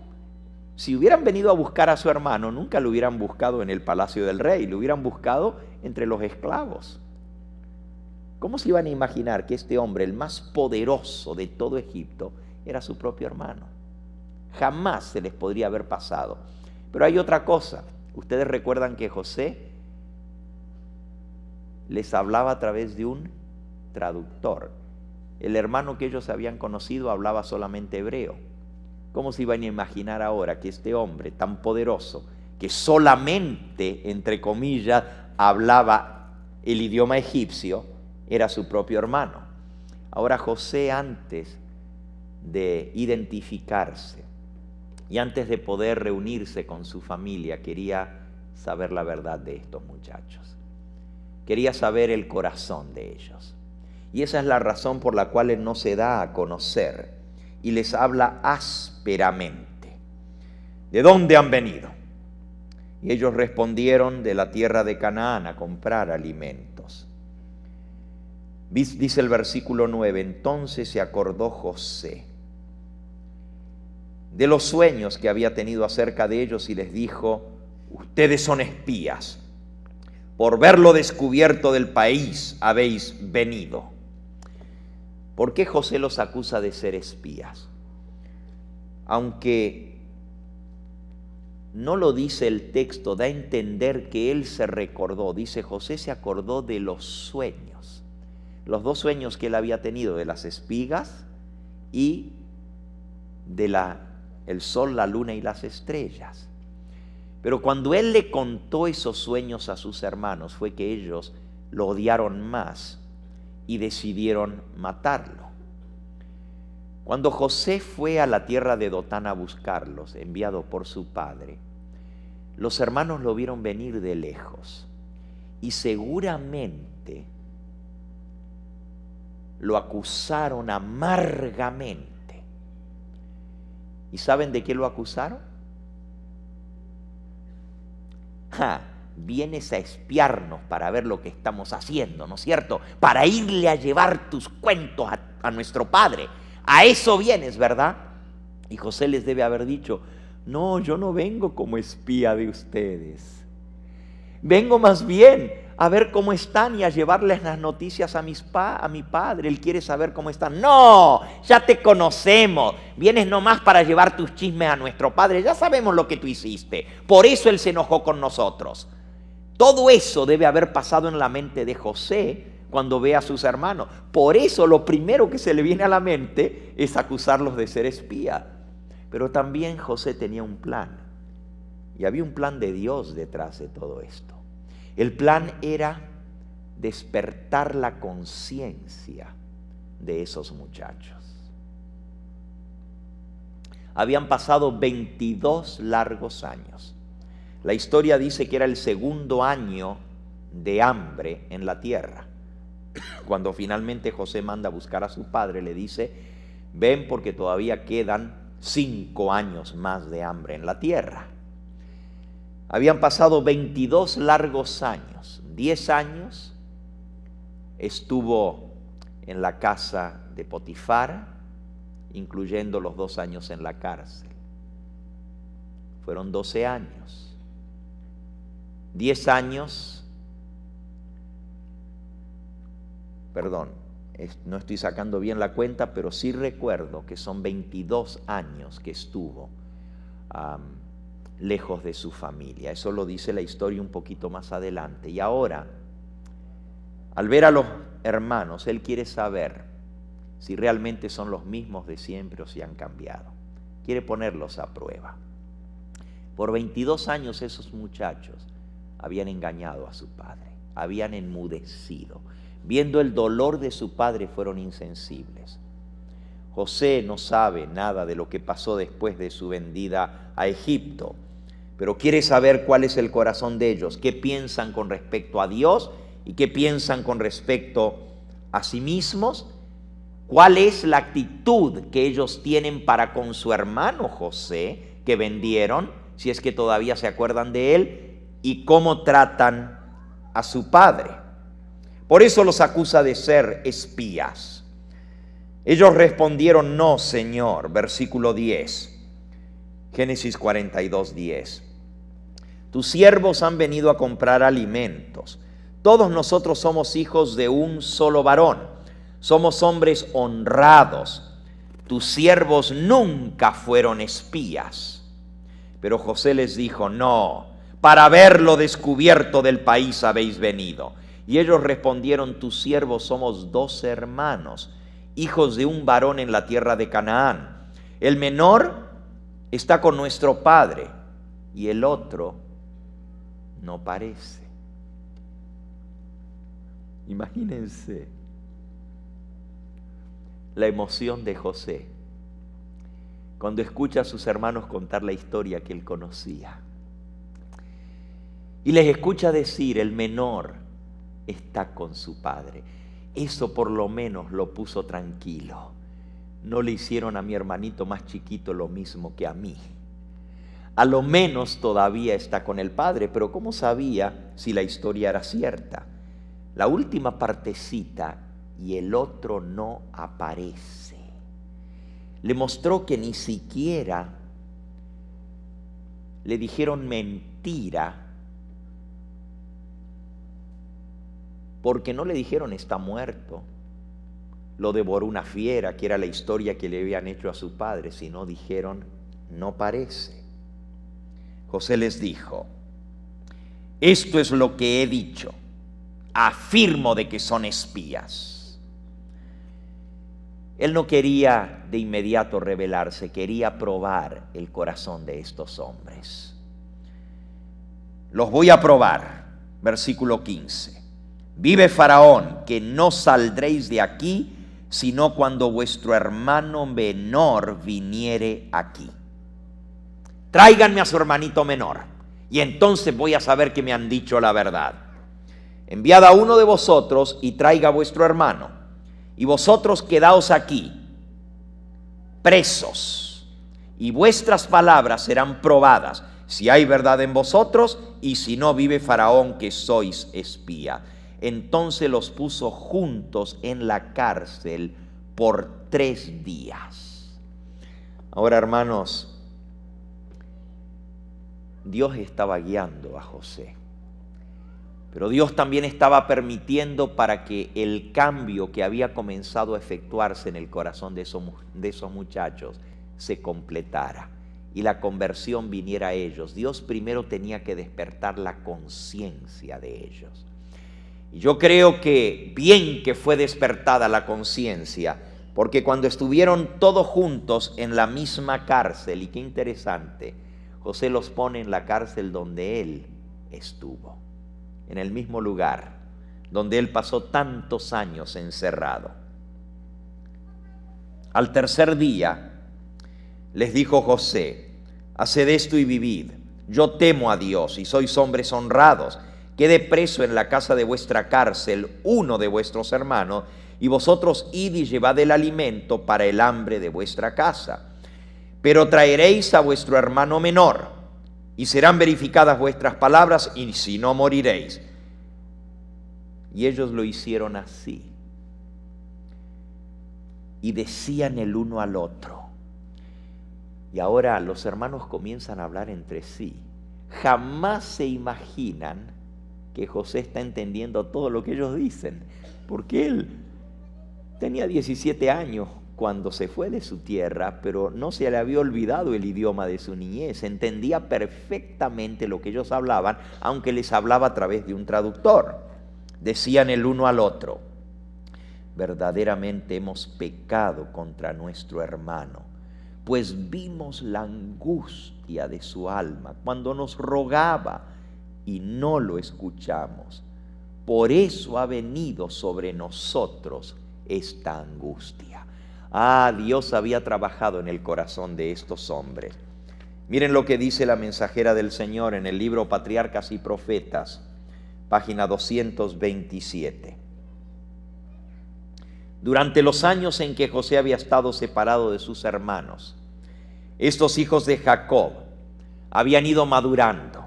si hubieran venido a buscar a su hermano, nunca lo hubieran buscado en el palacio del rey, lo hubieran buscado entre los esclavos. ¿Cómo se iban a imaginar que este hombre, el más poderoso de todo Egipto, era su propio hermano? Jamás se les podría haber pasado. Pero hay otra cosa. Ustedes recuerdan que José les hablaba a través de un traductor. El hermano que ellos habían conocido hablaba solamente hebreo. ¿Cómo se iban a imaginar ahora que este hombre tan poderoso, que solamente, entre comillas, hablaba el idioma egipcio, era su propio hermano? Ahora José, antes de identificarse y antes de poder reunirse con su familia, quería saber la verdad de estos muchachos. Quería saber el corazón de ellos. Y esa es la razón por la cual él no se da a conocer y les habla ásperamente. ¿De dónde han venido? Y ellos respondieron: de la tierra de Canaán, a comprar alimentos. Dice el versículo 9: entonces se acordó José de los sueños que había tenido acerca de ellos y les dijo: ustedes son espías, por verlo descubierto del país habéis venido. ¿Por qué José los acusa de ser espías? Aunque no lo dice el texto, da a entender que él se recordó. Dice: José se acordó de los sueños. Los dos sueños que él había tenido, de las espigas y de el sol, la luna y las estrellas. Pero cuando él le contó esos sueños a sus hermanos, fue que ellos lo odiaron más y decidieron matarlo. Cuando José fue a la tierra de Dotán a buscarlos, enviado por su padre, los hermanos lo vieron venir de lejos y seguramente lo acusaron amargamente. ¿Y saben de qué lo acusaron? Vienes a espiarnos para ver lo que estamos haciendo, ¿no es cierto? Para irle a llevar tus cuentos a nuestro padre. A eso vienes, ¿verdad? Y José les debe haber dicho: no, yo no vengo como espía de ustedes. Vengo más bien a ver cómo están y a llevarles las noticias a mi padre. Él quiere saber cómo están. No, ya te conocemos. Vienes nomás para llevar tus chismes a nuestro padre. Ya sabemos lo que tú hiciste. Por eso él se enojó con nosotros. Todo eso debe haber pasado en la mente de José cuando ve a sus hermanos. Por eso lo primero que se le viene a la mente es acusarlos de ser espía. Pero también José tenía un plan. Y había un plan de Dios detrás de todo esto. El plan era despertar la conciencia de esos muchachos. Habían pasado 22 largos años. La historia dice que era el segundo año de hambre en la tierra. Cuando finalmente José manda a buscar a su padre, le dice: ven, porque todavía quedan 5 años más de hambre en la tierra. Habían pasado 22 largos años. 10 años estuvo en la casa de Potifar, incluyendo los 2 años en la cárcel. Fueron 12 años. 10 años, perdón, no estoy sacando bien la cuenta, pero sí recuerdo que son 22 años que estuvo lejos de su familia. Eso lo dice la historia un poquito más adelante. Y ahora, al ver a los hermanos, él quiere saber si realmente son los mismos de siempre o si han cambiado. Quiere ponerlos a prueba. Por 22 años esos muchachos habían engañado a su padre, habían enmudecido. Viendo el dolor de su padre fueron insensibles. José no sabe nada de lo que pasó después de su vendida a Egipto, pero quiere saber cuál es el corazón de ellos, qué piensan con respecto a Dios y qué piensan con respecto a sí mismos, cuál es la actitud que ellos tienen para con su hermano José, que vendieron, si es que todavía se acuerdan de él, y cómo tratan a su padre. Por eso los acusa de ser espías. Ellos respondieron: no, Señor. Versículo 10, Génesis 42, 10. Tus siervos han venido a comprar alimentos. Todos nosotros somos hijos de un solo varón. Somos hombres honrados. Tus siervos nunca fueron espías. Pero José les dijo: no, para haberlo descubierto del país habéis venido. Y ellos respondieron: tus siervos somos 2 hermanos, hijos de un varón en la tierra de Canaán. El menor está con nuestro padre y el otro no parece. Imagínense la emoción de José cuando escucha a sus hermanos contar la historia que él conocía. Y les escucha decir: el menor está con su padre. Eso por lo menos lo puso tranquilo. No le hicieron a mi hermanito más chiquito lo mismo que a mí. A lo menos todavía está con el padre, pero ¿cómo sabía si la historia era cierta? La última partecita: y el otro no aparece. Le mostró que ni siquiera le dijeron mentira, porque no le dijeron está muerto, lo devoró una fiera, que era la historia que le habían hecho a su padre, sino dijeron no parece. José les dijo: esto es lo que he dicho, afirmo de que son espías. Él no quería de inmediato revelarse, quería probar el corazón de estos hombres. Los voy a probar. Versículo 15. Vive Faraón, que no saldréis de aquí, sino cuando vuestro hermano menor viniere aquí. Tráiganme a su hermanito menor, y entonces voy a saber que me han dicho la verdad. Enviad a uno de vosotros y traiga a vuestro hermano, y vosotros quedaos aquí, presos, y vuestras palabras serán probadas, si hay verdad en vosotros, y si no, vive Faraón, que sois espía. Entonces los puso juntos en la cárcel por 3 días. Ahora, hermanos, Dios estaba guiando a José, pero Dios también estaba permitiendo para que el cambio que había comenzado a efectuarse en el corazón de esos muchachos se completara y la conversión viniera a ellos. Dios primero tenía que despertar la conciencia de ellos. Y yo creo que bien que fue despertada la conciencia, porque cuando estuvieron todos juntos en la misma cárcel, y qué interesante, José los pone en la cárcel donde él estuvo, en el mismo lugar donde él pasó tantos años encerrado. Al 3er día les dijo José: haced esto y vivid. Yo temo a Dios y sois hombres honrados. Quede preso en la casa de vuestra cárcel uno de vuestros hermanos, y vosotros id y llevad el alimento para el hambre de vuestra casa. Pero traeréis a vuestro hermano menor, y serán verificadas vuestras palabras, y si no, moriréis. Y ellos lo hicieron así. Y decían el uno al otro. Y ahora los hermanos comienzan a hablar entre sí. Jamás se imaginan que José está entendiendo todo lo que ellos dicen, porque él tenía 17 años cuando se fue de su tierra, pero no se le había olvidado el idioma de su niñez. Entendía perfectamente lo que ellos hablaban, aunque les hablaba a través de un traductor. Decían el uno al otro: verdaderamente hemos pecado contra nuestro hermano, pues vimos la angustia de su alma cuando nos rogaba y no lo escuchamos. Por eso ha venido sobre nosotros esta angustia. Dios había trabajado en el corazón de estos hombres. Miren lo que dice la mensajera del Señor en el libro Patriarcas y Profetas, página 227. Durante los años en que José había estado separado de sus hermanos, estos hijos de Jacob habían ido madurando,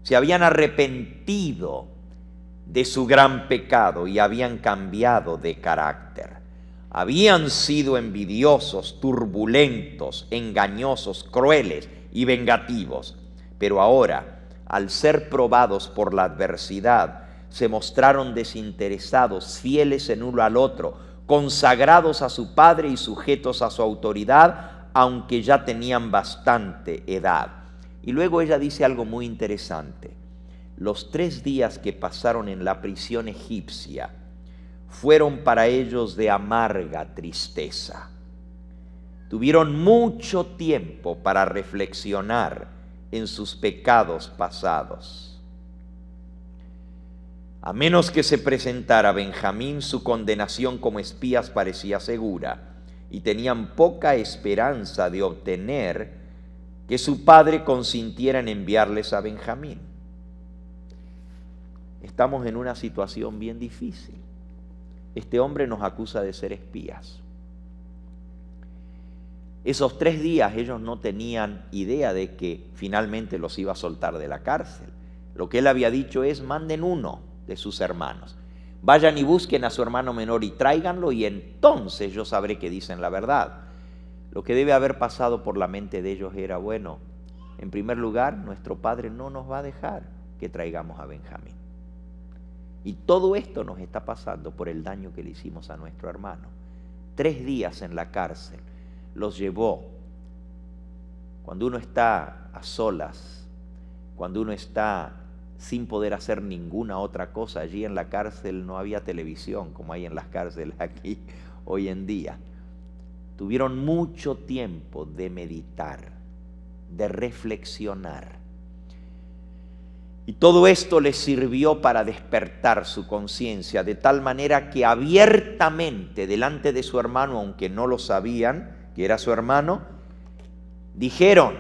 se habían arrepentido de su gran pecado y habían cambiado de carácter. Habían sido envidiosos, turbulentos, engañosos, crueles y vengativos, pero ahora, al ser probados por la adversidad, se mostraron desinteresados, fieles en uno al otro, consagrados a su padre y sujetos a su autoridad, aunque ya tenían bastante edad. Y luego ella dice algo muy interesante. Los 3 días que pasaron en la prisión egipcia fueron para ellos de amarga tristeza. Tuvieron mucho tiempo para reflexionar en sus pecados pasados. A menos que se presentara Benjamín, su condenación como espías parecía segura y tenían poca esperanza de obtener que su padre consintiera en enviarles a Benjamín. Estamos en una situación bien difícil. Este hombre nos acusa de ser espías. Esos 3 días ellos no tenían idea de que finalmente los iba a soltar de la cárcel. Lo que él había dicho es: manden uno de sus hermanos, vayan y busquen a su hermano menor y tráiganlo, y entonces yo sabré que dicen la verdad. Lo que debe haber pasado por la mente de ellos era: bueno, en primer lugar, nuestro padre no nos va a dejar que traigamos a Benjamín. Y todo esto nos está pasando por el daño que le hicimos a nuestro hermano. 3 días en la cárcel los llevó. Cuando uno está a solas, cuando uno está sin poder hacer ninguna otra cosa, allí en la cárcel no había televisión como hay en las cárceles aquí hoy en día. Tuvieron mucho tiempo de meditar, de reflexionar. Y todo esto les sirvió para despertar su conciencia, de tal manera que abiertamente delante de su hermano, aunque no lo sabían que era su hermano, dijeron: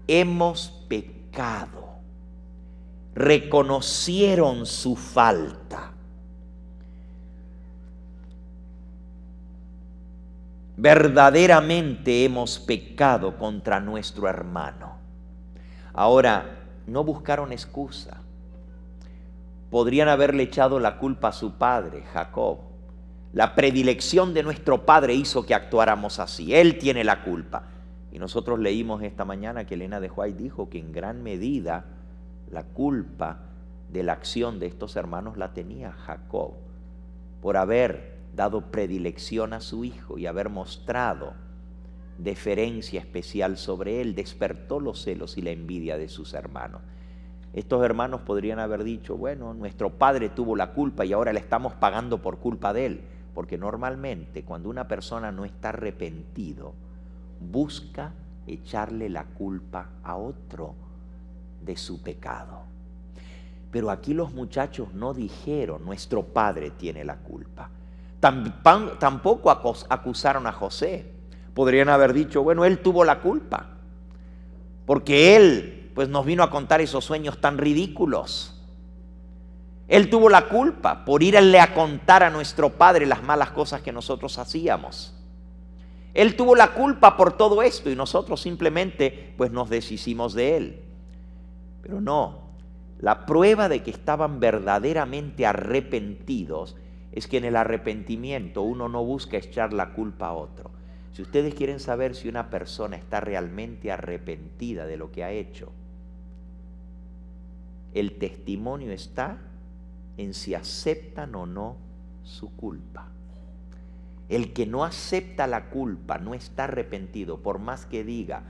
hemos pecado. Reconocieron su falta. Verdaderamente hemos pecado contra nuestro hermano. Ahora, no buscaron excusa. Podrían haberle echado la culpa a su padre, Jacob. La predilección de nuestro padre hizo que actuáramos así. Él tiene la culpa. Y nosotros leímos esta mañana que Elena de White dijo que en gran medida la culpa de la acción de estos hermanos la tenía Jacob, por haber dado predilección a su hijo y haber mostrado deferencia especial sobre él. Despertó los celos y la envidia de sus hermanos. Estos hermanos podrían haber dicho: bueno, nuestro padre tuvo la culpa y ahora le estamos pagando por culpa de él. Porque normalmente cuando una persona no está arrepentido, busca echarle la culpa a otro de su pecado. Pero aquí los muchachos no dijeron: nuestro padre tiene la culpa. Tampoco acusaron a José. Podrían haber dicho: bueno, él tuvo la culpa, porque él pues nos vino a contar esos sueños tan ridículos. Él tuvo la culpa por irle a contar a nuestro padre las malas cosas que nosotros hacíamos. Él tuvo la culpa por todo esto y nosotros simplemente pues nos deshicimos de él. Pero no, la prueba de que estaban verdaderamente arrepentidos es que en el arrepentimiento uno no busca echar la culpa a otro. Si ustedes quieren saber si una persona está realmente arrepentida de lo que ha hecho, el testimonio está en si aceptan o no su culpa. El que no acepta la culpa no está arrepentido, por más que diga: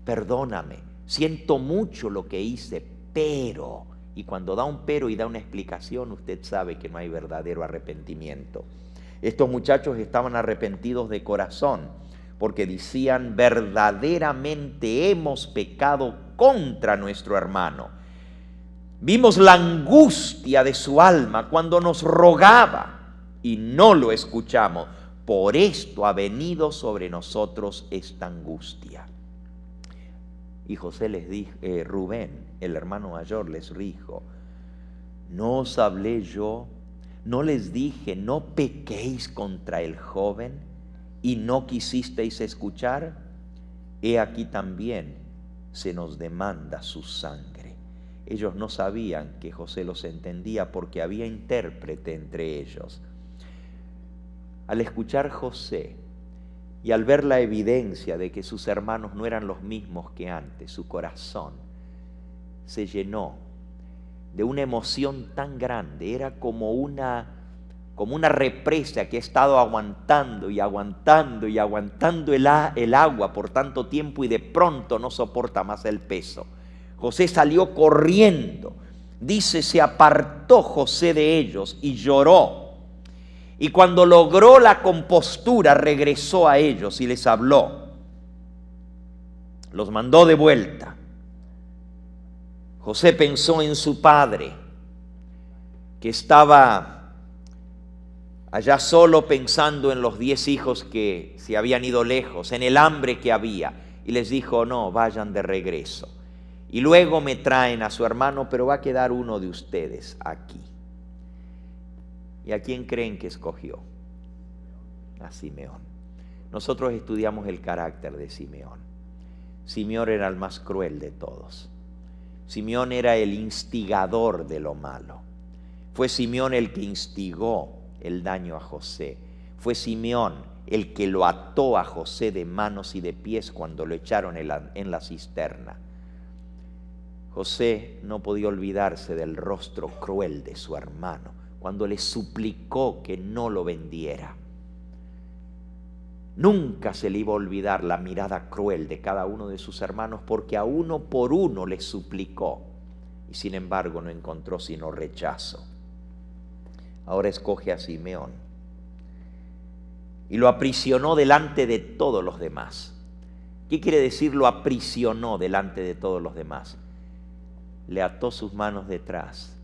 perdóname, siento mucho lo que hice, pero... Y cuando da un pero y da una explicación, usted sabe que no hay verdadero arrepentimiento. Estos muchachos estaban arrepentidos de corazón, porque decían: verdaderamente hemos pecado contra nuestro hermano. Vimos la angustia de su alma cuando nos rogaba y no lo escuchamos. Por esto ha venido sobre nosotros esta angustia. Y José les dijo, Rubén, el hermano mayor, les dijo: ¿no os hablé yo? ¿No les dije, no pequéis contra el joven? ¿Y no quisisteis escuchar? He aquí también se nos demanda su sangre. Ellos no sabían que José los entendía, porque había intérprete entre ellos. Al escuchar José y al ver la evidencia de que sus hermanos no eran los mismos que antes, su corazón se llenó de una emoción tan grande. Era como una represa que ha estado aguantando y aguantando y aguantando el agua por tanto tiempo, y de pronto no soporta más el peso. José salió corriendo. Dice: se apartó José de ellos y lloró. Y cuando logró la compostura, regresó a ellos y les habló. Los mandó de vuelta. José pensó en su padre, que estaba allá solo pensando en los 10 hijos que se habían ido lejos, en el hambre que había, y les dijo: no, vayan de regreso. Y luego me traen a su hermano, pero va a quedar uno de ustedes aquí. ¿Y a quién creen que escogió? A Simeón. Nosotros estudiamos el carácter de Simeón. Simeón era el más cruel de todos. Simeón era el instigador de lo malo. Fue Simeón el que instigó el daño a José. Fue Simeón el que lo ató a José de manos y de pies cuando lo echaron en la cisterna. José no podía olvidarse del rostro cruel de su hermano cuando le suplicó que no lo vendiera. Nunca se le iba a olvidar la mirada cruel de cada uno de sus hermanos, porque a uno por uno le suplicó y sin embargo no encontró sino rechazo. Ahora escoge a Simeón y lo aprisionó delante de todos los demás. ¿Qué quiere decir lo aprisionó delante de todos los demás? Le ató sus manos detrás,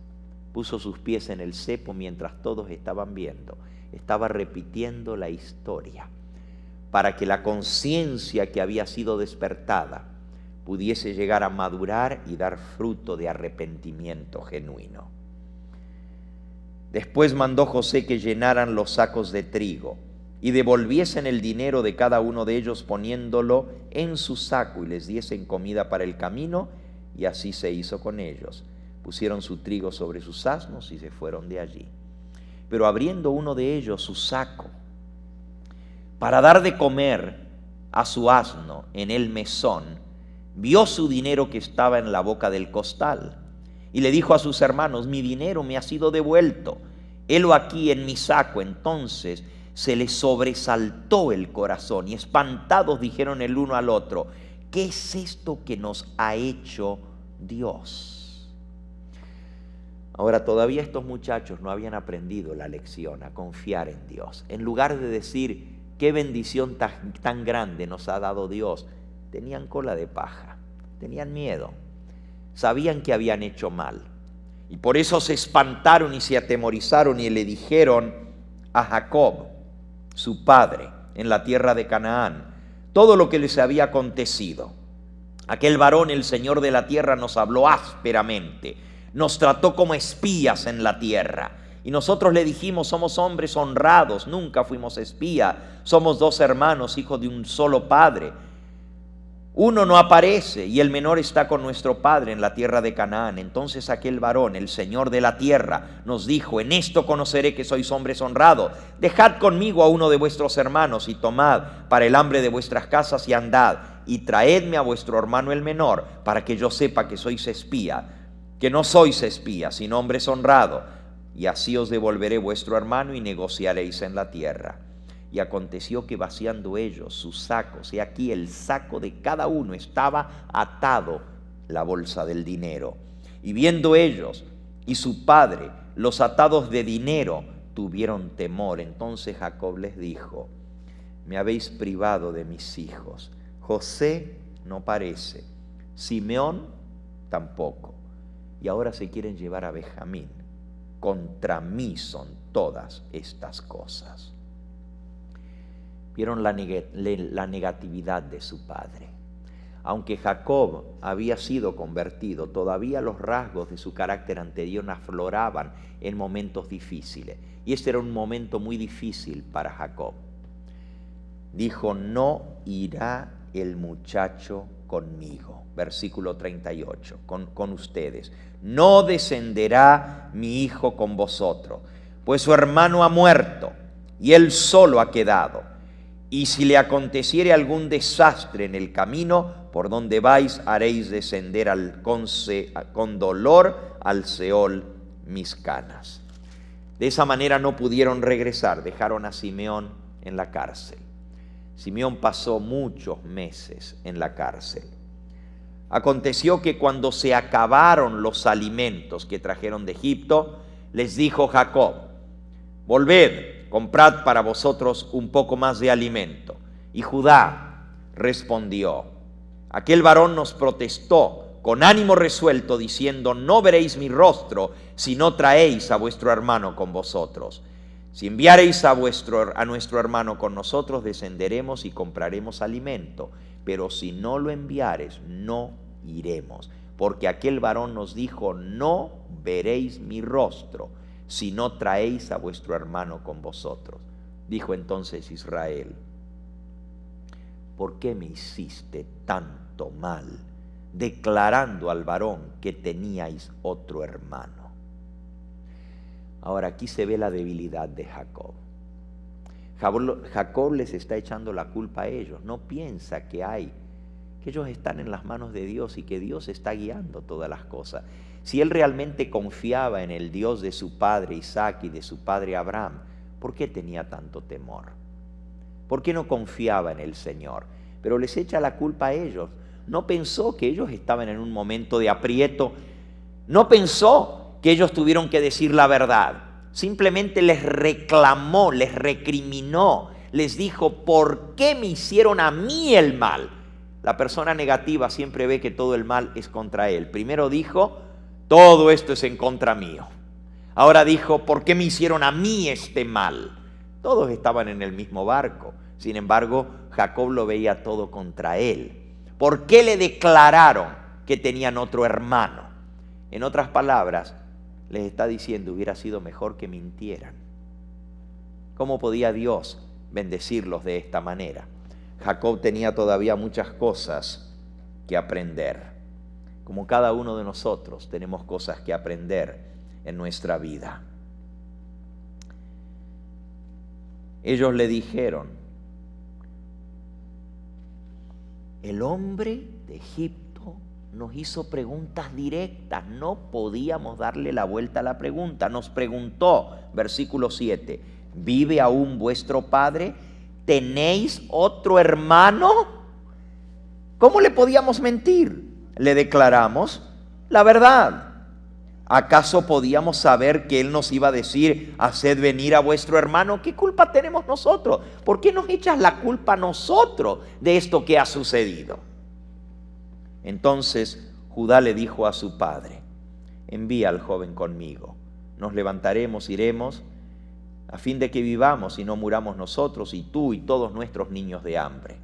puso sus pies en el cepo mientras todos estaban viendo. Estaba repitiendo la historia para que la conciencia que había sido despertada pudiese llegar a madurar y dar fruto de arrepentimiento genuino. Después mandó José que llenaran los sacos de trigo y devolviesen el dinero de cada uno de ellos poniéndolo en su saco, y les diesen comida para el camino, y así se hizo con ellos. Pusieron su trigo sobre sus asnos y se fueron de allí. Pero abriendo uno de ellos su saco para dar de comer a su asno en el mesón, vio su dinero que estaba en la boca del costal, y le dijo a sus hermanos: mi dinero me ha sido devuelto, helo aquí en mi saco. Entonces se les sobresaltó el corazón, y espantados dijeron el uno al otro: ¿qué es esto que nos ha hecho Dios? Ahora, todavía estos muchachos no habían aprendido la lección a confiar en Dios. En lugar de decir: qué bendición tan grande nos ha dado Dios, tenían cola de paja, tenían miedo, sabían que habían hecho mal, y por eso se espantaron y se atemorizaron y le dijeron a Jacob, su padre, en la tierra de Canaán, todo lo que les había acontecido. Aquel varón, el Señor de la tierra, nos habló ásperamente, nos trató como espías en la tierra. Y nosotros le dijimos: somos hombres honrados, nunca fuimos espía, somos 2 hermanos, hijos de un solo padre. Uno no aparece y el menor está con nuestro padre en la tierra de Canaán. Entonces aquel varón, el Señor de la tierra, nos dijo: en esto conoceré que sois hombres honrados. Dejad conmigo a uno de vuestros hermanos y tomad para el hambre de vuestras casas y andad, y traedme a vuestro hermano el menor, para que yo sepa que sois espía, que no sois espía, sino hombres honrados. Y así os devolveré vuestro hermano y negociaréis en la tierra. Y aconteció que vaciando ellos sus sacos, y aquí el saco de cada uno estaba atado la bolsa del dinero. Y viendo ellos y su padre los atados de dinero tuvieron temor. Entonces Jacob les dijo: me habéis privado de mis hijos. José no parece, Simeón tampoco, y ahora se quieren llevar a Benjamín. Contra mí son todas estas cosas. Vieron la negatividad de su padre. Aunque Jacob había sido convertido, todavía los rasgos de su carácter anterior afloraban en momentos difíciles. Y este era un momento muy difícil para Jacob. Dijo: no irá el muchacho conmigo. Versículo 38, con ustedes. No descenderá mi hijo con vosotros, pues su hermano ha muerto y él solo ha quedado. Y si le aconteciere algún desastre en el camino, por donde vais haréis descender con dolor al Seol mis canas. De esa manera no pudieron regresar, dejaron a Simeón en la cárcel. Simeón pasó muchos meses en la cárcel. Aconteció que cuando se acabaron los alimentos que trajeron de Egipto, les dijo Jacob: volved, comprad para vosotros un poco más de alimento. Y Judá respondió: aquel varón nos protestó con ánimo resuelto, diciendo: no veréis mi rostro si no traéis a vuestro hermano con vosotros. Si enviareis a nuestro hermano con nosotros, descenderemos y compraremos alimento. Pero si no lo enviares, no iremos. Porque aquel varón nos dijo: no veréis mi rostro si no traéis a vuestro hermano con vosotros. Dijo entonces Israel: ¿por qué me hiciste tanto mal, declarando al varón que teníais otro hermano? Ahora aquí se ve la debilidad de Jacob. Jacob les está echando la culpa a ellos. No piensa que ellos están en las manos de Dios y que Dios está guiando todas las cosas. Si él realmente confiaba en el Dios de su padre Isaac y de su padre Abraham, ¿por qué tenía tanto temor? ¿Por qué no confiaba en el Señor? Pero les echa la culpa a ellos. No pensó que ellos estaban en un momento de aprieto. No pensó que ellos tuvieron que decir la verdad. Simplemente les reclamó, les recriminó, les dijo: ¿por qué me hicieron a mí el mal? La persona negativa siempre ve que todo el mal es contra él. Primero dijo: todo esto es en contra mío. Ahora dijo: ¿por qué me hicieron a mí este mal? Todos estaban en el mismo barco. Sin embargo, Jacob lo veía todo contra él. ¿Por qué le declararon que tenían otro hermano? En otras palabras, les está diciendo: hubiera sido mejor que mintieran. ¿Cómo podía Dios bendecirlos de esta manera? Jacob tenía todavía muchas cosas que aprender. Como cada uno de nosotros tenemos cosas que aprender en nuestra vida. Ellos le dijeron: el hombre de Egipto nos hizo preguntas directas, no podíamos darle la vuelta a la pregunta. Nos preguntó, versículo 7, ¿vive aún vuestro padre? ¿Tenéis otro hermano? ¿Cómo le podíamos mentir? Le declaramos la verdad. ¿Acaso podíamos saber que él nos iba a decir: haced venir a vuestro hermano? ¿Qué culpa tenemos nosotros? ¿Por qué nos echas la culpa a nosotros de esto que ha sucedido? Entonces Judá le dijo a su padre: envía al joven conmigo, nos levantaremos, iremos, a fin de que vivamos y no muramos nosotros y tú y todos nuestros niños de hambre.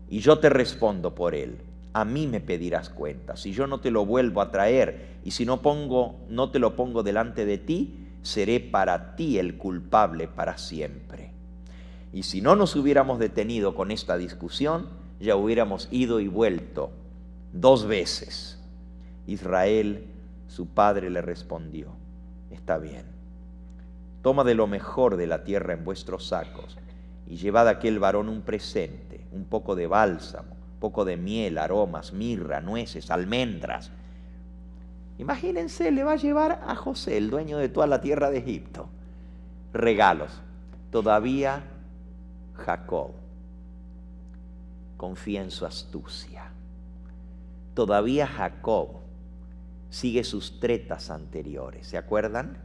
Y yo te respondo por él: a mí me pedirás cuenta. Si yo no te lo vuelvo a traer y si no te lo pongo delante de ti, seré para ti el culpable para siempre. Y si no nos hubiéramos detenido con esta discusión, ya hubiéramos ido y vuelto 2 veces. Israel, su padre, le respondió: está bien, toma de lo mejor de la tierra en vuestros sacos y llevad a aquel varón un presente, un poco de bálsamo, un poco de miel, aromas, mirra, nueces, almendras. Imagínense, le va a llevar a José, el dueño de toda la tierra de Egipto, regalos. Todavía Jacob confía en su astucia. Todavía Jacob sigue sus tretas anteriores. ¿Se acuerdan?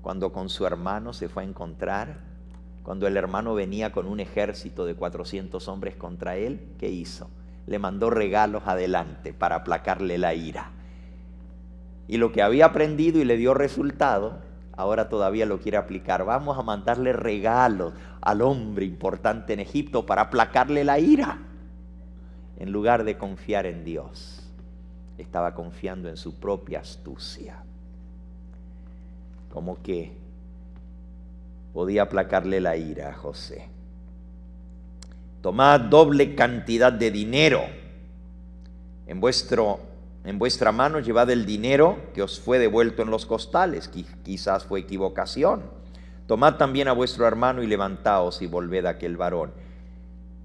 cuando con su hermano se fue a encontrar, cuando el hermano venía con un ejército de 400 hombres contra él, ¿qué hizo? Le mandó regalos adelante para aplacarle la ira. Y lo que había aprendido y le dio resultado, ahora todavía lo quiere aplicar. Vamos a mandarle regalos al hombre importante en Egipto para aplacarle la ira. En lugar de confiar en Dios, estaba confiando en su propia astucia. Como que podía aplacarle la ira a José. Tomad doble cantidad de dinero. En vuestra mano llevad el dinero que os fue devuelto en los costales. Quizás fue equivocación. Tomad también a vuestro hermano y levantaos y volved a aquel varón.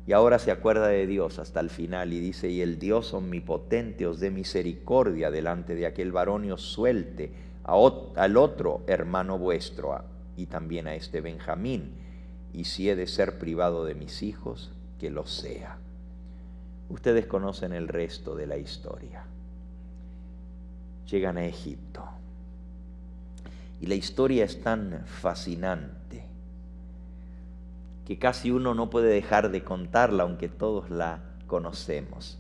Y ahora se acuerda de Dios hasta el final y dice: y el Dios omnipotente os dé misericordia delante de aquel varón y os suelte al otro hermano vuestro y también a este Benjamín. Y si he de ser privado de mis hijos, que lo sea. Ustedes conocen el resto de la historia. Llegan a Egipto. Y la historia es tan fascinante que casi uno no puede dejar de contarla, aunque todos la conocemos.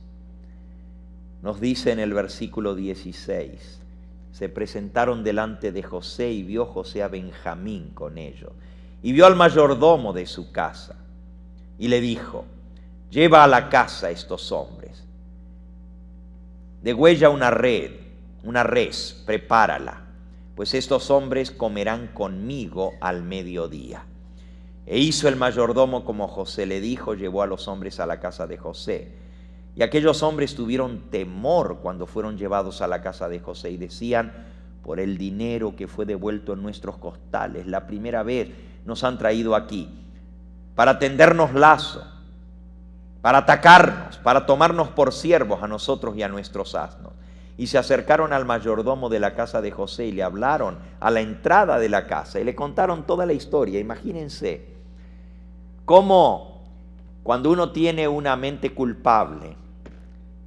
Nos dice en el versículo 16: se presentaron delante de José y vio José a Benjamín con ellos. Y vio al mayordomo de su casa y le dijo: lleva a la casa a estos hombres. Degüella una res, prepárala, pues estos hombres comerán conmigo al mediodía. E hizo el mayordomo como José le dijo, llevó a los hombres a la casa de José. Y aquellos hombres tuvieron temor cuando fueron llevados a la casa de José y decían: por el dinero que fue devuelto en nuestros costales, la primera vez nos han traído aquí para tendernos lazo, para atacarnos, para tomarnos por siervos a nosotros y a nuestros asnos. Y se acercaron al mayordomo de la casa de José y le hablaron a la entrada de la casa y le contaron toda la historia. Imagínense cómo cuando uno tiene una mente culpable,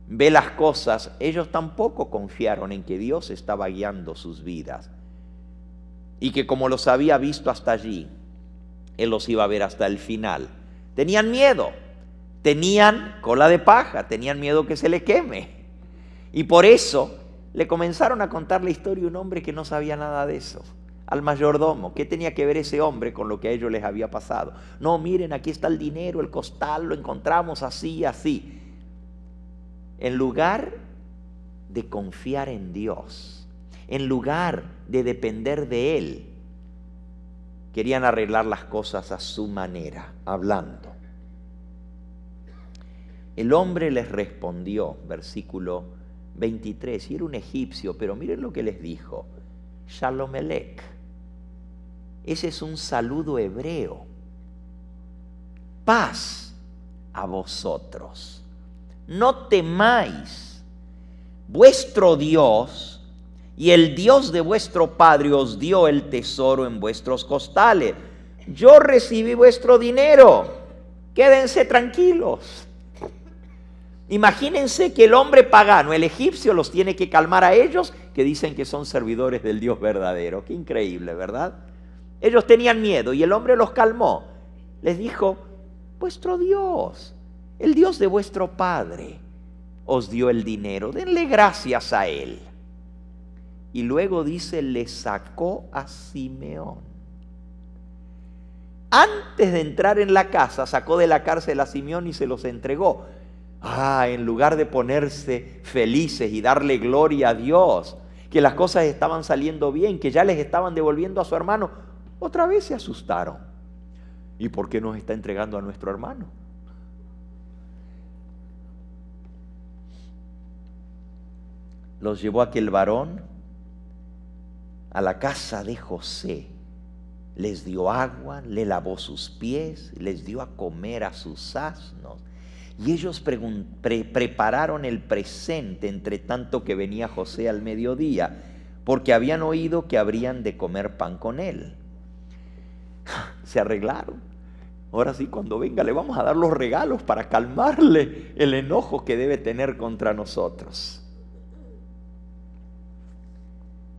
ve las cosas. Ellos tampoco confiaron en que Dios estaba guiando sus vidas y que como los había visto hasta allí, Él los iba a ver hasta el final. Tenían miedo, tenían cola de paja, tenían miedo que se le queme. Y por eso le comenzaron a contar la historia de un hombre que no sabía nada de eso, al mayordomo. ¿Qué tenía que ver ese hombre con lo que a ellos les había pasado? No, miren, aquí está el dinero, el costal, lo encontramos así, así. En lugar de confiar en Dios, en lugar de depender de Él, querían arreglar las cosas a su manera, hablando. El hombre les respondió, versículo 23, y era un egipcio, pero miren lo que les dijo: Shalom Elek. Ese es un saludo hebreo. Paz a vosotros. No temáis, vuestro Dios y el Dios de vuestro padre os dio el tesoro en vuestros costales. Yo recibí vuestro dinero, quédense tranquilos. Imagínense que el hombre pagano, el egipcio, los tiene que calmar a ellos, que dicen que son servidores del Dios verdadero. Qué increíble, ¿verdad? Ellos tenían miedo y el hombre los calmó. Les dijo: vuestro Dios, el Dios de vuestro padre, os dio el dinero, denle gracias a Él. Y luego dice: le sacó a Simeón. Antes de entrar en la casa, sacó de la cárcel a Simeón y se los entregó. En lugar de ponerse felices y darle gloria a Dios, que las cosas estaban saliendo bien, que ya les estaban devolviendo a su hermano, otra vez se asustaron. ¿Y por qué nos está entregando a nuestro hermano? Los llevó aquel varón a la casa de José, les dio agua, le lavó sus pies, les dio a comer a sus asnos. Y ellos prepararon el presente entre tanto que venía José al mediodía, porque habían oído que habrían de comer pan con él. Se arreglaron. Ahora sí, cuando venga le vamos a dar los regalos para calmarle el enojo que debe tener contra nosotros.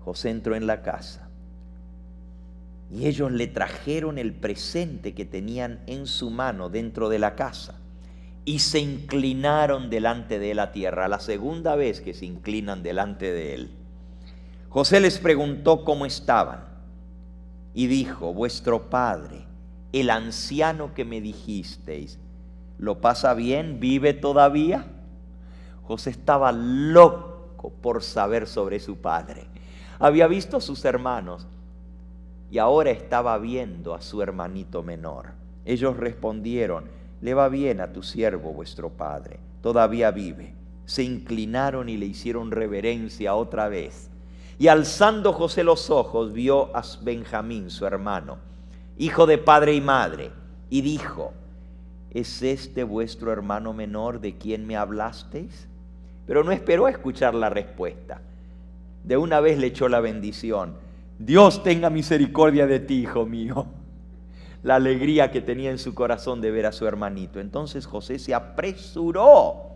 José entró en la casa Y ellos le trajeron el presente que tenían en su mano dentro de la casa y se inclinaron delante de él a tierra. La segunda vez que se inclinan delante de él. José les preguntó cómo estaban y dijo: vuestro padre, el anciano que me dijisteis, ¿lo pasa bien? ¿Vive todavía? José estaba loco por saber sobre su padre. Había visto a sus hermanos y ahora estaba viendo a su hermanito menor. Ellos respondieron: le va bien a tu siervo vuestro padre, todavía vive. Se inclinaron y le hicieron reverencia otra vez. Y alzando José los ojos, vio a Benjamín, su hermano, hijo de padre y madre, y dijo: ¿es este vuestro hermano menor de quien me hablasteis? Pero no esperó a escuchar la respuesta. De una vez le echó la bendición: Dios tenga misericordia de ti, hijo mío. La alegría que tenía en su corazón de ver a su hermanito. Entonces José se apresuró,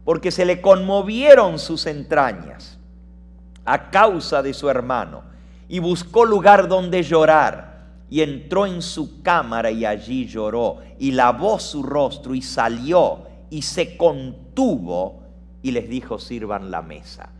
porque se le conmovieron sus entrañas a causa de su hermano, y buscó lugar donde llorar, y entró en su cámara y allí lloró, y lavó su rostro y salió y se contuvo y les dijo: sirvan la mesa.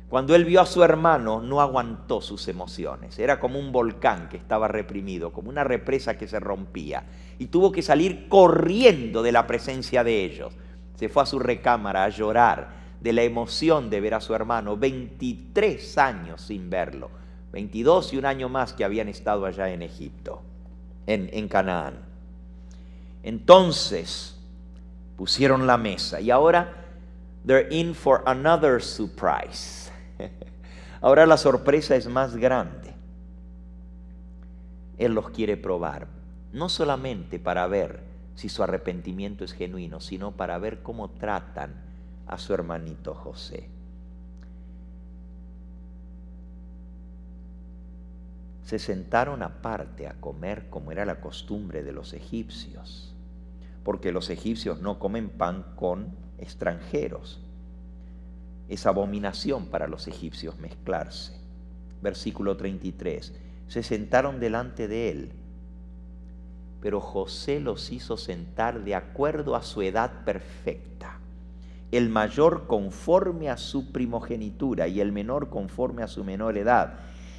Cuando él vio a su hermano, no aguantó sus emociones. Era como un volcán que estaba reprimido, como una represa que se rompía, y tuvo que salir corriendo de la presencia de ellos. Se fue a su recámara a llorar de la emoción de ver a su hermano, 23 años sin verlo, 22 y un año más que habían estado allá en Egipto, en Canaán. Entonces pusieron la mesa y ahora they're in for another surprise. Ahora la sorpresa es más grande. Él los quiere probar, no solamente para ver si su arrepentimiento es genuino, sino para ver cómo tratan a su hermanito José. Se sentaron aparte a comer como era la costumbre de los egipcios, porque los egipcios no comen pan con extranjeros. Es abominación para los egipcios mezclarse. Versículo 33. Se sentaron delante de él, pero José los hizo sentar de acuerdo a su edad perfecta. El mayor conforme a su primogenitura y el menor conforme a su menor edad.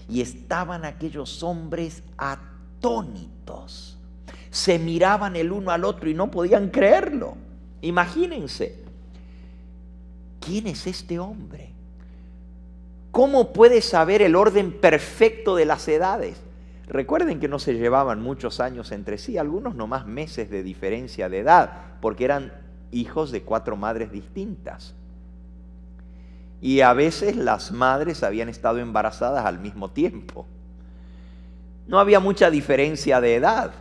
Y estaban aquellos hombres atónitos. Se miraban el uno al otro y no podían creerlo. Imagínense. ¿Quién es este hombre? ¿Cómo puede saber el orden perfecto de las edades? Recuerden que no se llevaban muchos años entre sí, algunos nomás meses de diferencia de edad, porque eran hijos de 4 madres distintas. Y a veces las madres habían estado embarazadas al mismo tiempo. No había mucha diferencia de edad.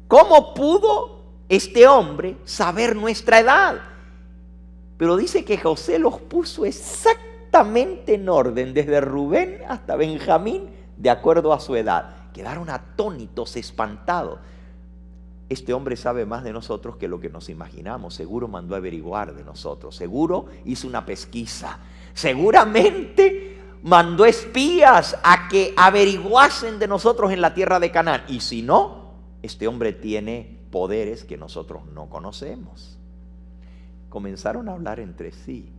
¿Cómo pudo este hombre saber nuestra edad? Pero dice que José los puso exactamente en orden, desde Rubén hasta Benjamín, de acuerdo a su edad. Quedaron atónitos, espantados. Este hombre sabe más de nosotros que lo que nos imaginamos. Seguro mandó a averiguar de nosotros. Seguro hizo una pesquisa. Seguramente mandó espías a que averiguasen de nosotros en la tierra de Canaán. Y si no, este hombre tiene poderes que nosotros no conocemos. Comenzaron a hablar entre sí.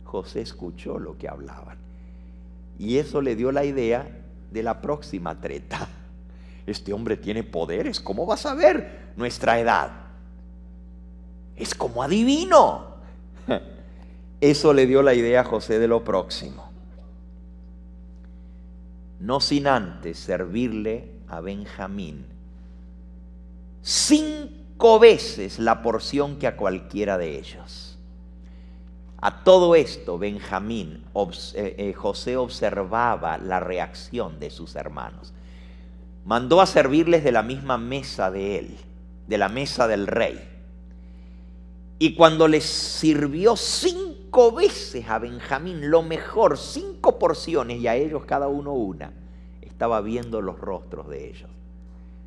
José escuchó lo que hablaban. Y eso le dio la idea de la próxima treta. Este hombre tiene poderes, ¿cómo va a saber nuestra edad? Es como adivino. Eso le dio la idea a José de lo próximo. No sin antes servirle a Benjamín 5 veces la porción que a cualquiera de ellos. A todo esto, José observaba la reacción de sus hermanos. Mandó a servirles de la misma mesa de él, de la mesa del rey. Y cuando les sirvió 5 veces a Benjamín, lo mejor, 5 porciones, y a ellos cada uno una, estaba viendo los rostros de ellos.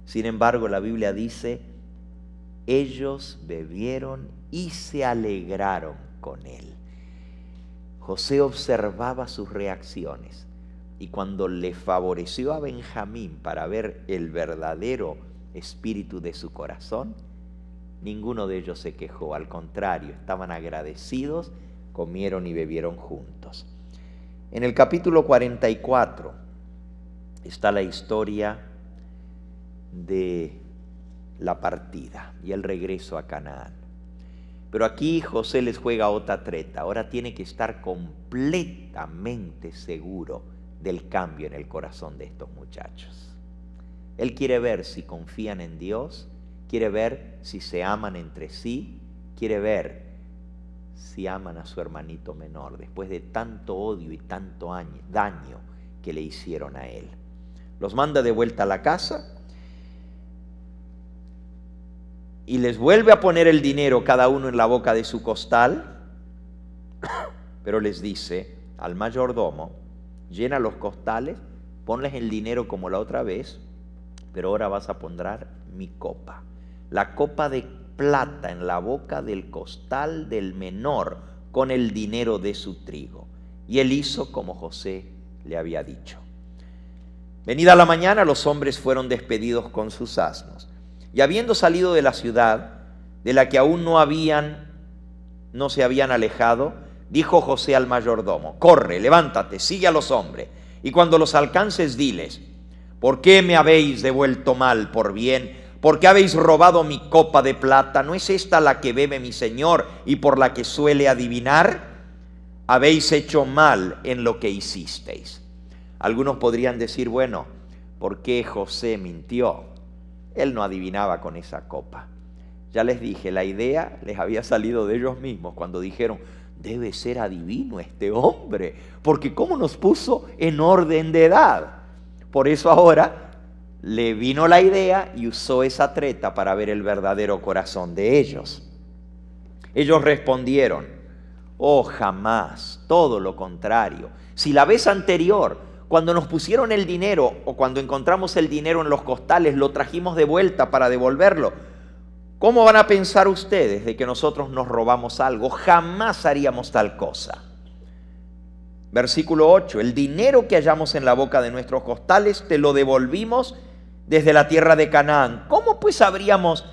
Sin embargo, la Biblia dice: ellos bebieron y se alegraron con él. José observaba sus reacciones Y cuando le favoreció a Benjamín para ver el verdadero espíritu de su corazón, ninguno de ellos se quejó. Al contrario, estaban agradecidos, comieron y bebieron juntos. En el capítulo 44 está la historia de la partida y el regreso a Canaán. Pero aquí José les juega otra treta. Ahora tiene que estar completamente seguro del cambio en el corazón de estos muchachos. Él quiere ver si confían en Dios, quiere ver si se aman entre sí, quiere ver si aman a su hermanito menor después de tanto odio y tanto daño que le hicieron a él. Los manda de vuelta a la casa y les vuelve a poner el dinero cada uno en la boca de su costal, pero les dice al mayordomo: llena los costales, ponles el dinero como la otra vez, pero ahora vas a poner mi copa, la copa de plata en la boca del costal del menor con el dinero de su trigo. Y él hizo como José le había dicho. Venida la mañana, los hombres fueron despedidos con sus asnos. Y habiendo salido de la ciudad, de la que aún no se habían alejado, dijo José al mayordomo: corre, levántate, sigue a los hombres, y cuando los alcances diles: ¿por qué me habéis devuelto mal por bien? ¿Por qué habéis robado mi copa de plata? ¿No es esta la que bebe mi señor y por la que suele adivinar? Habéis hecho mal en lo que hicisteis. Algunos podrían decir: bueno, ¿por qué José mintió? Él no adivinaba con esa copa. Ya les dije, la idea les había salido de ellos mismos cuando dijeron: debe ser adivino este hombre, porque cómo nos puso en orden de edad. Por eso ahora le vino la idea y usó esa treta para ver el verdadero corazón de ellos. Ellos respondieron: oh, jamás, todo lo contrario. Si la vez anterior, cuando nos pusieron el dinero o cuando encontramos el dinero en los costales, lo trajimos de vuelta para devolverlo, ¿cómo van a pensar ustedes de que nosotros nos robamos algo? Jamás haríamos tal cosa. Versículo 8, el dinero que hallamos en la boca de nuestros costales te lo devolvimos desde la tierra de Canaán. ¿Cómo pues habríamos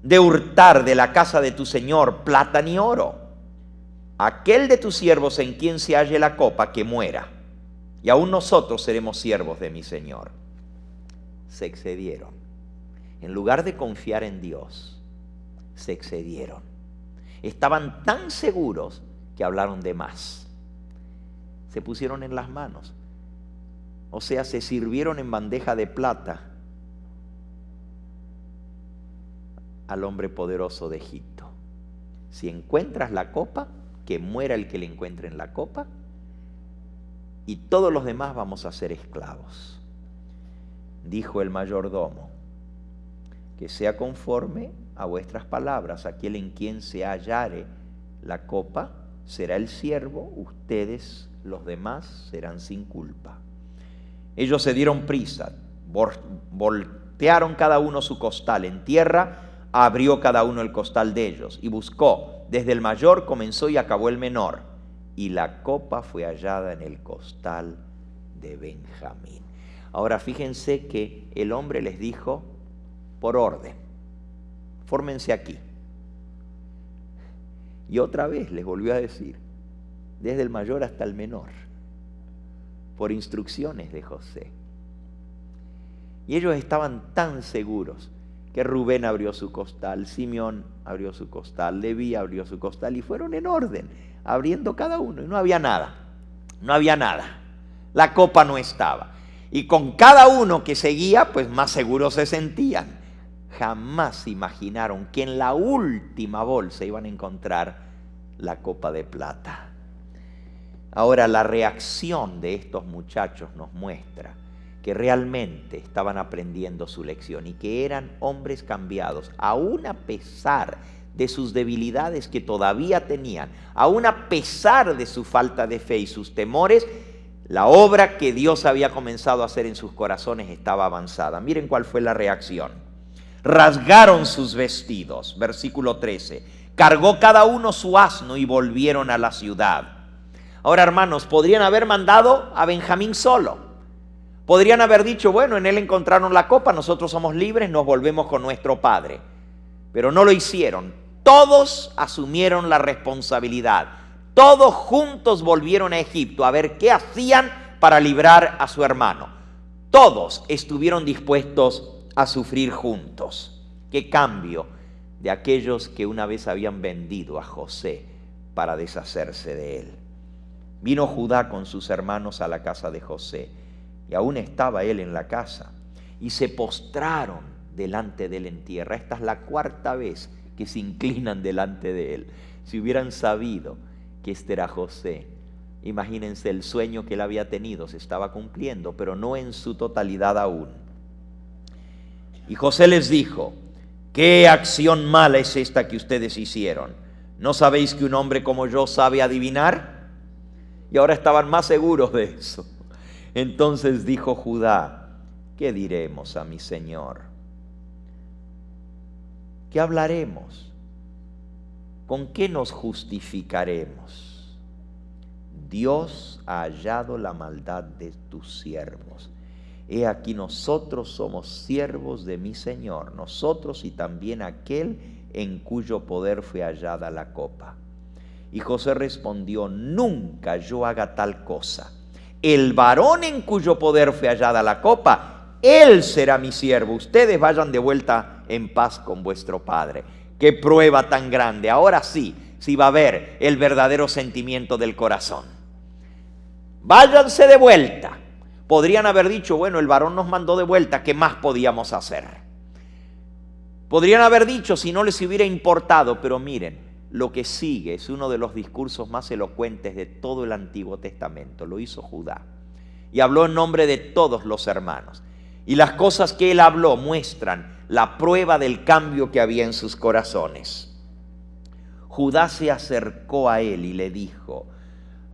de hurtar de la casa de tu señor plata ni oro? Aquel de tus siervos en quien se halle la copa, que muera, y aún nosotros seremos siervos de mi señor. Se excedieron. En lugar de confiar en Dios, se excedieron. Estaban tan seguros que hablaron de más. Se pusieron en las manos. O sea, se sirvieron en bandeja de plata al hombre poderoso de Egipto. Si encuentras la copa, que muera el que le encuentre en la copa, y todos los demás vamos a ser esclavos. Dijo el mayordomo: que sea conforme a vuestras palabras. Aquel en quien se hallare la copa será el siervo, ustedes los demás serán sin culpa. Ellos se dieron prisa, voltearon cada uno su costal en tierra, abrió cada uno el costal de ellos y buscó. Desde el mayor comenzó y acabó el menor, y la copa fue hallada en el costal de Benjamín. Ahora fíjense que el hombre les dijo: por orden, fórmense aquí. Y otra vez les volvió a decir: desde el mayor hasta el menor, por instrucciones de José. Y ellos estaban tan seguros que Rubén abrió su costal, Simeón abrió su costal, Leví abrió su costal, y fueron en orden, abriendo cada uno, y no había nada, no había nada. La copa no estaba. Y con cada uno que seguía, pues más seguros se sentían. Jamás imaginaron que en la última bolsa iban a encontrar la copa de plata. Ahora, la reacción de estos muchachos nos muestra que realmente estaban aprendiendo su lección y que eran hombres cambiados, aún a pesar de sus debilidades que todavía tenían, aún a pesar de su falta de fe y sus temores. La obra que Dios había comenzado a hacer en sus corazones estaba avanzada. Miren cuál fue la reacción. Rasgaron sus vestidos, versículo 13. Cargó cada uno su asno y volvieron a la ciudad. Ahora, hermanos, podrían haber mandado a Benjamín solo. Podrían haber dicho, bueno, en él encontraron la copa, nosotros somos libres, nos volvemos con nuestro padre. Pero no lo hicieron. Todos asumieron la responsabilidad. Todos juntos volvieron a Egipto a ver qué hacían para librar a su hermano. Todos estuvieron dispuestos a sufrir juntos. Qué cambio de aquellos que una vez habían vendido a José para deshacerse de él. Vino Judá con sus hermanos a la casa de José, y aún estaba él en la casa, y se postraron delante de él en tierra. Esta es la cuarta vez que se inclinan delante de él. Si hubieran sabido que este era José, imagínense, el sueño que él había tenido se estaba cumpliendo, pero no en su totalidad aún. Y José les dijo, ¿qué acción mala es esta que ustedes hicieron? ¿No sabéis que un hombre como yo sabe adivinar? Y ahora estaban más seguros de eso. Entonces dijo Judá, ¿qué diremos a mi señor? ¿Qué hablaremos? ¿Con qué nos justificaremos? Dios ha hallado la maldad de tus siervos. He aquí nosotros somos siervos de mi Señor, nosotros y también aquel en cuyo poder fue hallada la copa. Y José respondió, nunca yo haga tal cosa. El varón en cuyo poder fue hallada la copa, él será mi siervo. Ustedes vayan de vuelta en paz con vuestro padre. Qué prueba tan grande. Ahora sí va a haber el verdadero sentimiento del corazón. Váyanse de vuelta. Podrían haber dicho, bueno, el varón nos mandó de vuelta, ¿qué más podíamos hacer? Podrían haber dicho si no les hubiera importado, pero miren, lo que sigue es uno de los discursos más elocuentes de todo el Antiguo Testamento. Lo hizo Judá y habló en nombre de todos los hermanos. Y las cosas que él habló muestran la prueba del cambio que había en sus corazones. Judá se acercó a él y le dijo,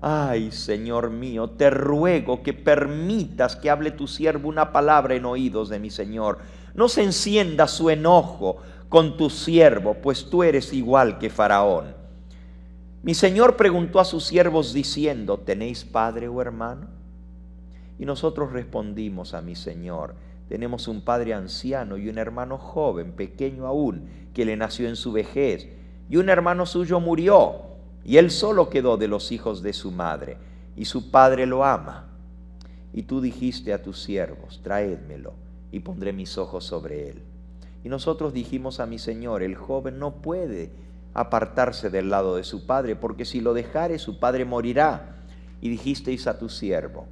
ay, Señor mío, te ruego que permitas que hable tu siervo una palabra en oídos de mi Señor. No se encienda su enojo con tu siervo, pues tú eres igual que Faraón. Mi Señor preguntó a sus siervos diciendo, ¿tenéis padre o hermano? Y nosotros respondimos a mi Señor, tenemos un padre anciano y un hermano joven, pequeño aún, que le nació en su vejez, y un hermano suyo murió, y él solo quedó de los hijos de su madre, y su padre lo ama. Y tú dijiste a tus siervos, traédmelo, y pondré mis ojos sobre él. Y nosotros dijimos a mi Señor, el joven no puede apartarse del lado de su padre, porque si lo dejare, su padre morirá. Y dijisteis a tu siervo,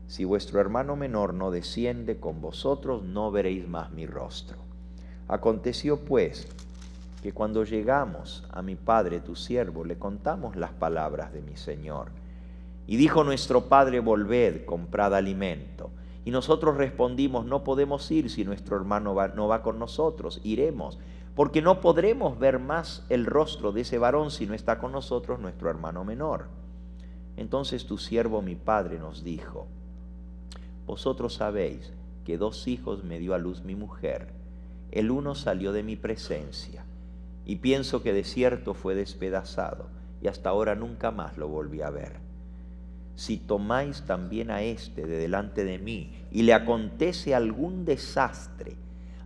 si vuestro hermano menor no desciende con vosotros, no veréis más mi rostro. Aconteció pues, que cuando llegamos a mi padre tu siervo, le contamos las palabras de mi Señor. Y dijo nuestro padre, volved, comprad alimento. Y nosotros respondimos, no podemos ir si nuestro hermano no va con nosotros, iremos, porque no podremos ver más el rostro de ese varón si no está con nosotros nuestro hermano menor. Entonces tu siervo mi padre nos dijo, vosotros sabéis que 2 hijos me dio a luz mi mujer, el uno salió de mi presencia, y pienso que de cierto fue despedazado, y hasta ahora nunca más lo volví a ver. Si tomáis también a este de delante de mí, y le acontece algún desastre,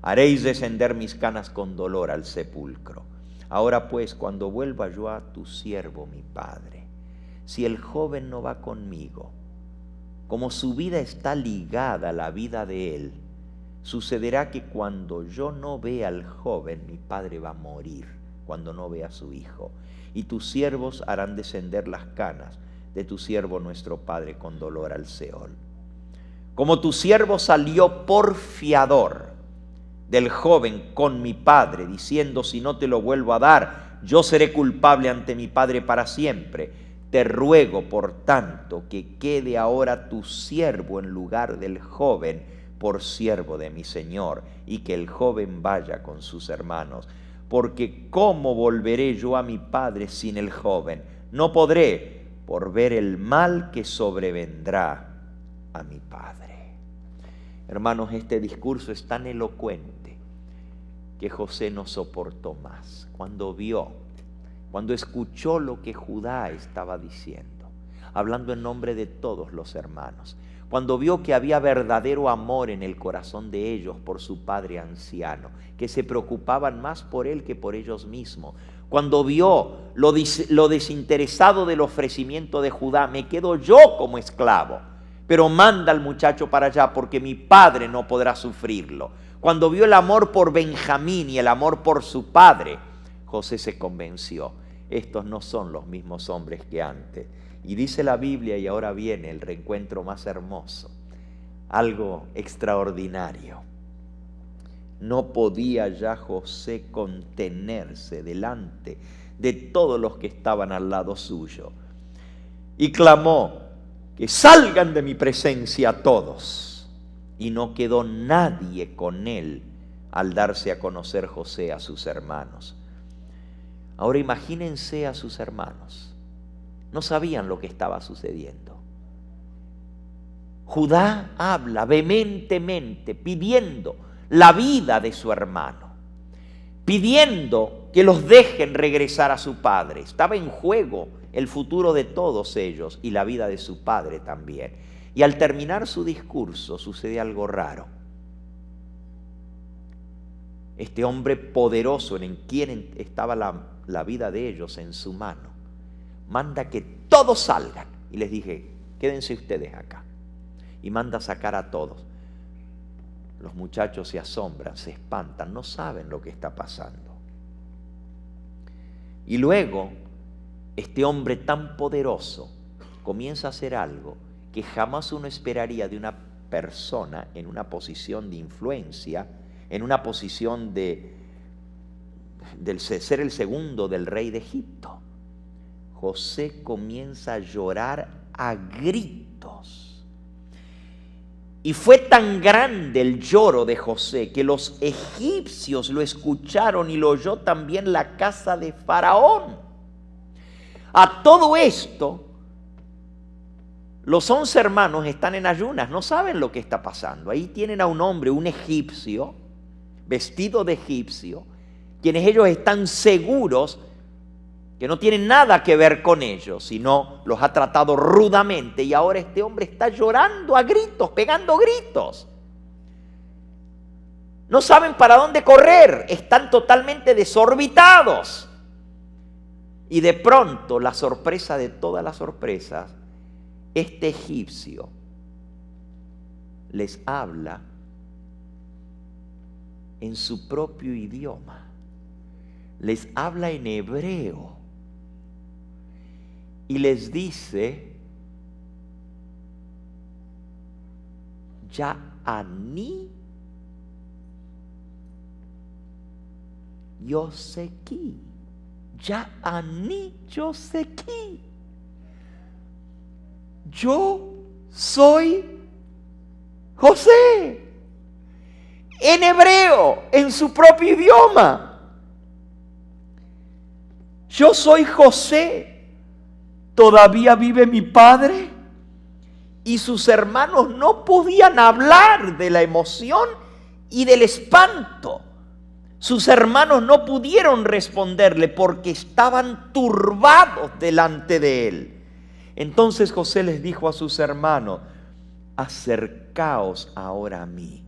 haréis descender mis canas con dolor al sepulcro. Ahora pues, cuando vuelva yo a tu siervo mi padre, si el joven no va conmigo, como su vida está ligada a la vida de él, sucederá que cuando yo no vea al joven, mi padre va a morir cuando no vea a su hijo, y tus siervos harán descender las canas de tu siervo nuestro padre con dolor al Seol. Como tu siervo salió por fiador del joven con mi padre, diciendo, si no te lo vuelvo a dar, yo seré culpable ante mi padre para siempre. Te ruego, por tanto, que quede ahora tu siervo en lugar del joven por siervo de mi señor, y que el joven vaya con sus hermanos. Porque ¿cómo volveré yo a mi padre sin el joven? No podré, por ver el mal que sobrevendrá a mi padre. Hermanos, este discurso es tan elocuente que José no soportó más. Cuando escuchó lo que Judá estaba diciendo, hablando en nombre de todos los hermanos. Cuando vio que había verdadero amor en el corazón de ellos por su padre anciano, que se preocupaban más por él que por ellos mismos. Cuando vio lo desinteresado del ofrecimiento de Judá, me quedo yo como esclavo, pero manda al muchacho para allá porque mi padre no podrá sufrirlo. Cuando vio el amor por Benjamín y el amor por su padre, José se convenció. Estos no son los mismos hombres que antes. Y dice la Biblia, y ahora viene el reencuentro más hermoso, algo extraordinario. No podía ya José contenerse delante de todos los que estaban al lado suyo. Y clamó, que salgan de mi presencia todos. Y no quedó nadie con él al darse a conocer José a sus hermanos. Ahora imagínense a sus hermanos. No sabían lo que estaba sucediendo. Judá habla vehementemente, pidiendo la vida de su hermano, pidiendo que los dejen regresar a su padre. Estaba en juego el futuro de todos ellos y la vida de su padre también. Y al terminar su discurso sucede algo raro. Este hombre poderoso en quien estaba la vida de ellos en su mano, manda que todos salgan. Y les dije, quédense ustedes acá. Y manda sacar a todos. Los muchachos se asombran, se espantan, no saben lo que está pasando. Y luego, este hombre tan poderoso comienza a hacer algo que jamás uno esperaría de una persona en una posición de influencia, en una posición de ser el segundo del rey de Egipto. José comienza a llorar a gritos. Y fue tan grande el lloro de José que los egipcios lo escucharon y lo oyó también la casa de Faraón. A todo esto, los 11 hermanos están en ayunas, no saben lo que está pasando. Ahí tienen a un hombre, un egipcio, vestido de egipcio, quienes ellos están seguros que no tienen nada que ver con ellos, sino los ha tratado rudamente, y ahora este hombre está llorando a gritos, pegando gritos. No saben para dónde correr, están totalmente desorbitados. Y de pronto, la sorpresa de todas las sorpresas, este egipcio les habla en su propio idioma, les habla en hebreo. Y les dice, Ya'ani Yoseki. Ya'ani Yoseki. Yo soy José. En hebreo, en su propio idioma. Yo soy José. Todavía vive mi padre. Y sus hermanos no podían hablar de la emoción y del espanto. Sus hermanos no pudieron responderle porque estaban turbados delante de él. Entonces José les dijo a sus hermanos, acercaos ahora a mí.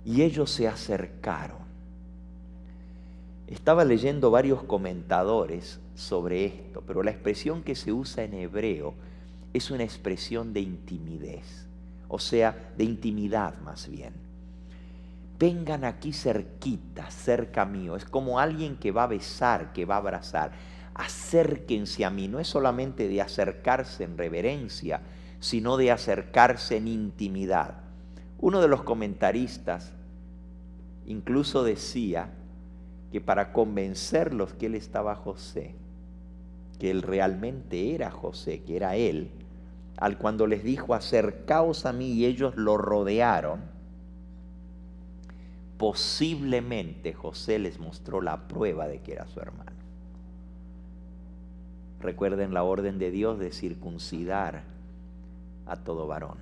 Y ellos se acercaron. Estaba leyendo varios comentadores sobre esto, pero la expresión que se usa en hebreo es una expresión de intimidez, o sea, de intimidad más bien. Vengan aquí cerquita, cerca mío. Es como alguien que va a besar, que va a abrazar. Acérquense a mí. No es solamente de acercarse en reverencia, sino de acercarse en intimidad. Uno de los comentaristas incluso decía que para convencerlos que él estaba José, que él realmente era José, que era él, cuando les dijo acercaos a mí y ellos lo rodearon, posiblemente José les mostró la prueba de que era su hermano. Recuerden la orden de Dios de circuncidar a todo varón.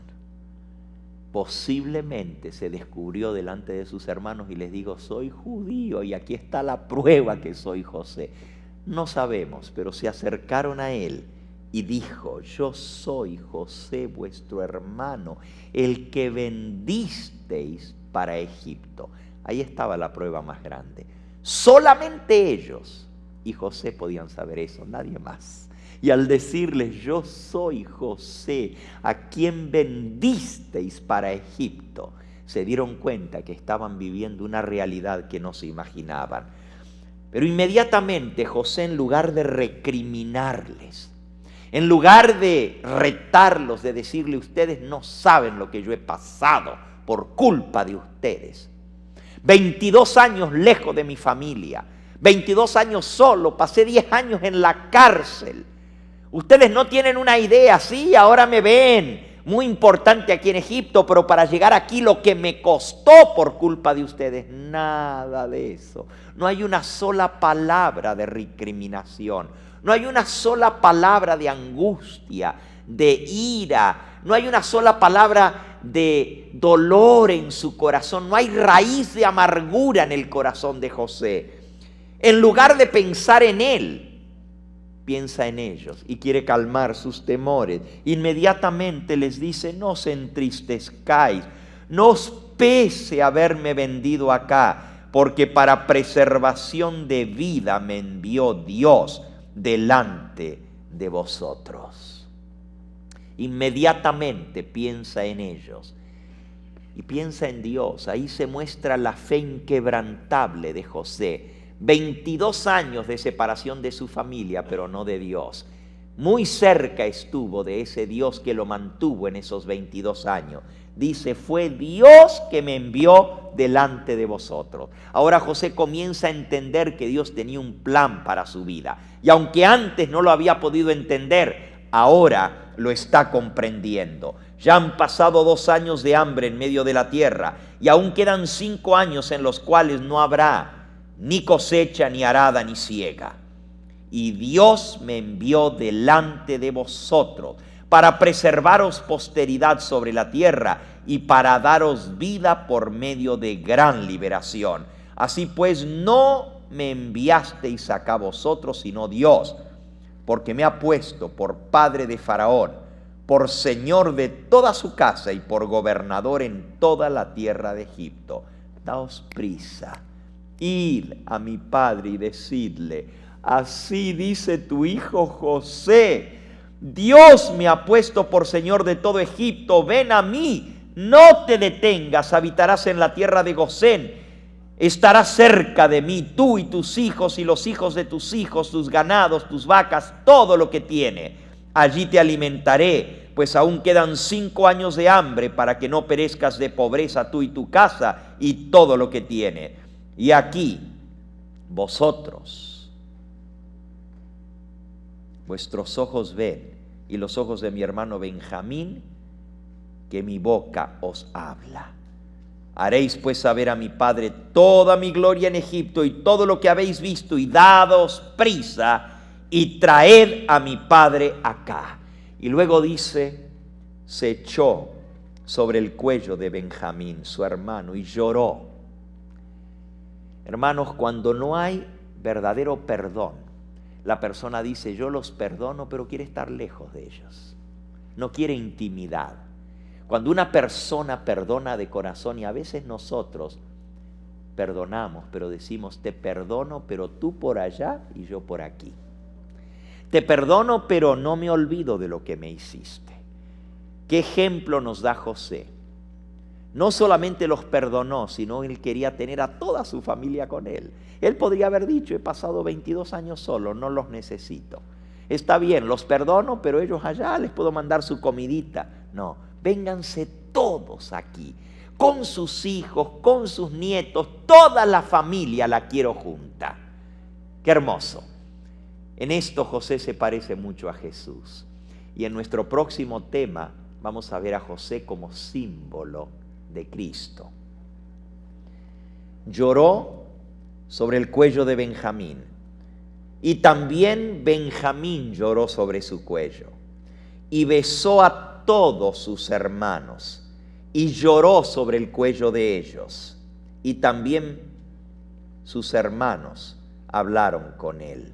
Posiblemente se descubrió delante de sus hermanos y les digo, soy judío y aquí está la prueba que soy José. No sabemos, pero se acercaron a él y dijo: yo soy José vuestro hermano, el que vendisteis para Egipto. Ahí estaba la prueba más grande. Solamente ellos y José podían saber eso, nadie más. Y al decirles: yo soy José, a quien vendisteis para Egipto, se dieron cuenta que estaban viviendo una realidad que no se imaginaban. Pero inmediatamente José, en lugar de recriminarles, en lugar de retarlos, de decirle: ustedes no saben lo que yo he pasado por culpa de ustedes. 22 años lejos de mi familia, 22 años solo, pasé 10 años en la cárcel. Ustedes no tienen una idea, sí, ahora me ven muy importante aquí en Egipto, pero para llegar aquí lo que me costó por culpa de ustedes, nada de eso. No hay una sola palabra de recriminación, no hay una sola palabra de angustia, de ira, no hay una sola palabra de dolor en su corazón, no hay raíz de amargura en el corazón de José. En lugar de pensar en él, piensa en ellos y quiere calmar sus temores. Inmediatamente les dice: no os entristezcáis, no os pese haberme vendido acá, porque para preservación de vida me envió Dios delante de vosotros. Inmediatamente piensa en ellos y piensa en Dios. Ahí se muestra la fe inquebrantable de José. 22 años de separación de su familia, pero no de Dios. Muy cerca estuvo de ese Dios que lo mantuvo en esos 22 años. Dice: fue Dios que me envió delante de vosotros. Ahora José comienza a entender que Dios tenía un plan para su vida. Y aunque antes no lo había podido entender, ahora lo está comprendiendo. Ya han pasado 2 años de hambre en medio de la tierra y aún quedan 5 años en los cuales no habrá ni cosecha, ni arada, ni siega. Y Dios me envió delante de vosotros para preservaros posteridad sobre la tierra y para daros vida por medio de gran liberación. Así pues, no me enviasteis acá vosotros, sino Dios, porque me ha puesto por padre de Faraón, por señor de toda su casa y por gobernador en toda la tierra de Egipto. Daos prisa, id a mi padre y decidle: así dice tu hijo José, Dios me ha puesto por señor de todo Egipto, ven a mí, no te detengas, habitarás en la tierra de Gosén, estarás cerca de mí, tú y tus hijos y los hijos de tus hijos, tus ganados, tus vacas, todo lo que tiene. Allí te alimentaré, pues aún quedan 5 años de hambre para que no perezcas de pobreza tú y tu casa y todo lo que tiene. Y aquí, vosotros, vuestros ojos ven, y los ojos de mi hermano Benjamín, que mi boca os habla. Haréis pues saber a mi padre toda mi gloria en Egipto y todo lo que habéis visto, y dados prisa y traed a mi padre acá. Y luego dice: se echó sobre el cuello de Benjamín, su hermano, y lloró. Hermanos, cuando no hay verdadero perdón, la persona dice: yo los perdono, pero quiere estar lejos de ellos. No quiere intimidad. Cuando una persona perdona de corazón, y a veces nosotros perdonamos, pero decimos: te perdono, pero tú por allá y yo por aquí. Te perdono, pero no me olvido de lo que me hiciste. ¿Qué ejemplo nos da José? No solamente los perdonó, sino él quería tener a toda su familia con él. Él podría haber dicho: he pasado 22 años solo, no los necesito. Está bien, los perdono, pero ellos allá les puedo mandar su comidita. No, vénganse todos aquí, con sus hijos, con sus nietos, toda la familia la quiero junta. Qué hermoso. En esto José se parece mucho a Jesús. Y en nuestro próximo tema vamos a ver a José como símbolo de Cristo. Lloró sobre el cuello de Benjamín, y también Benjamín lloró sobre su cuello, y besó a todos sus hermanos, y lloró sobre el cuello de ellos, y también sus hermanos hablaron con él.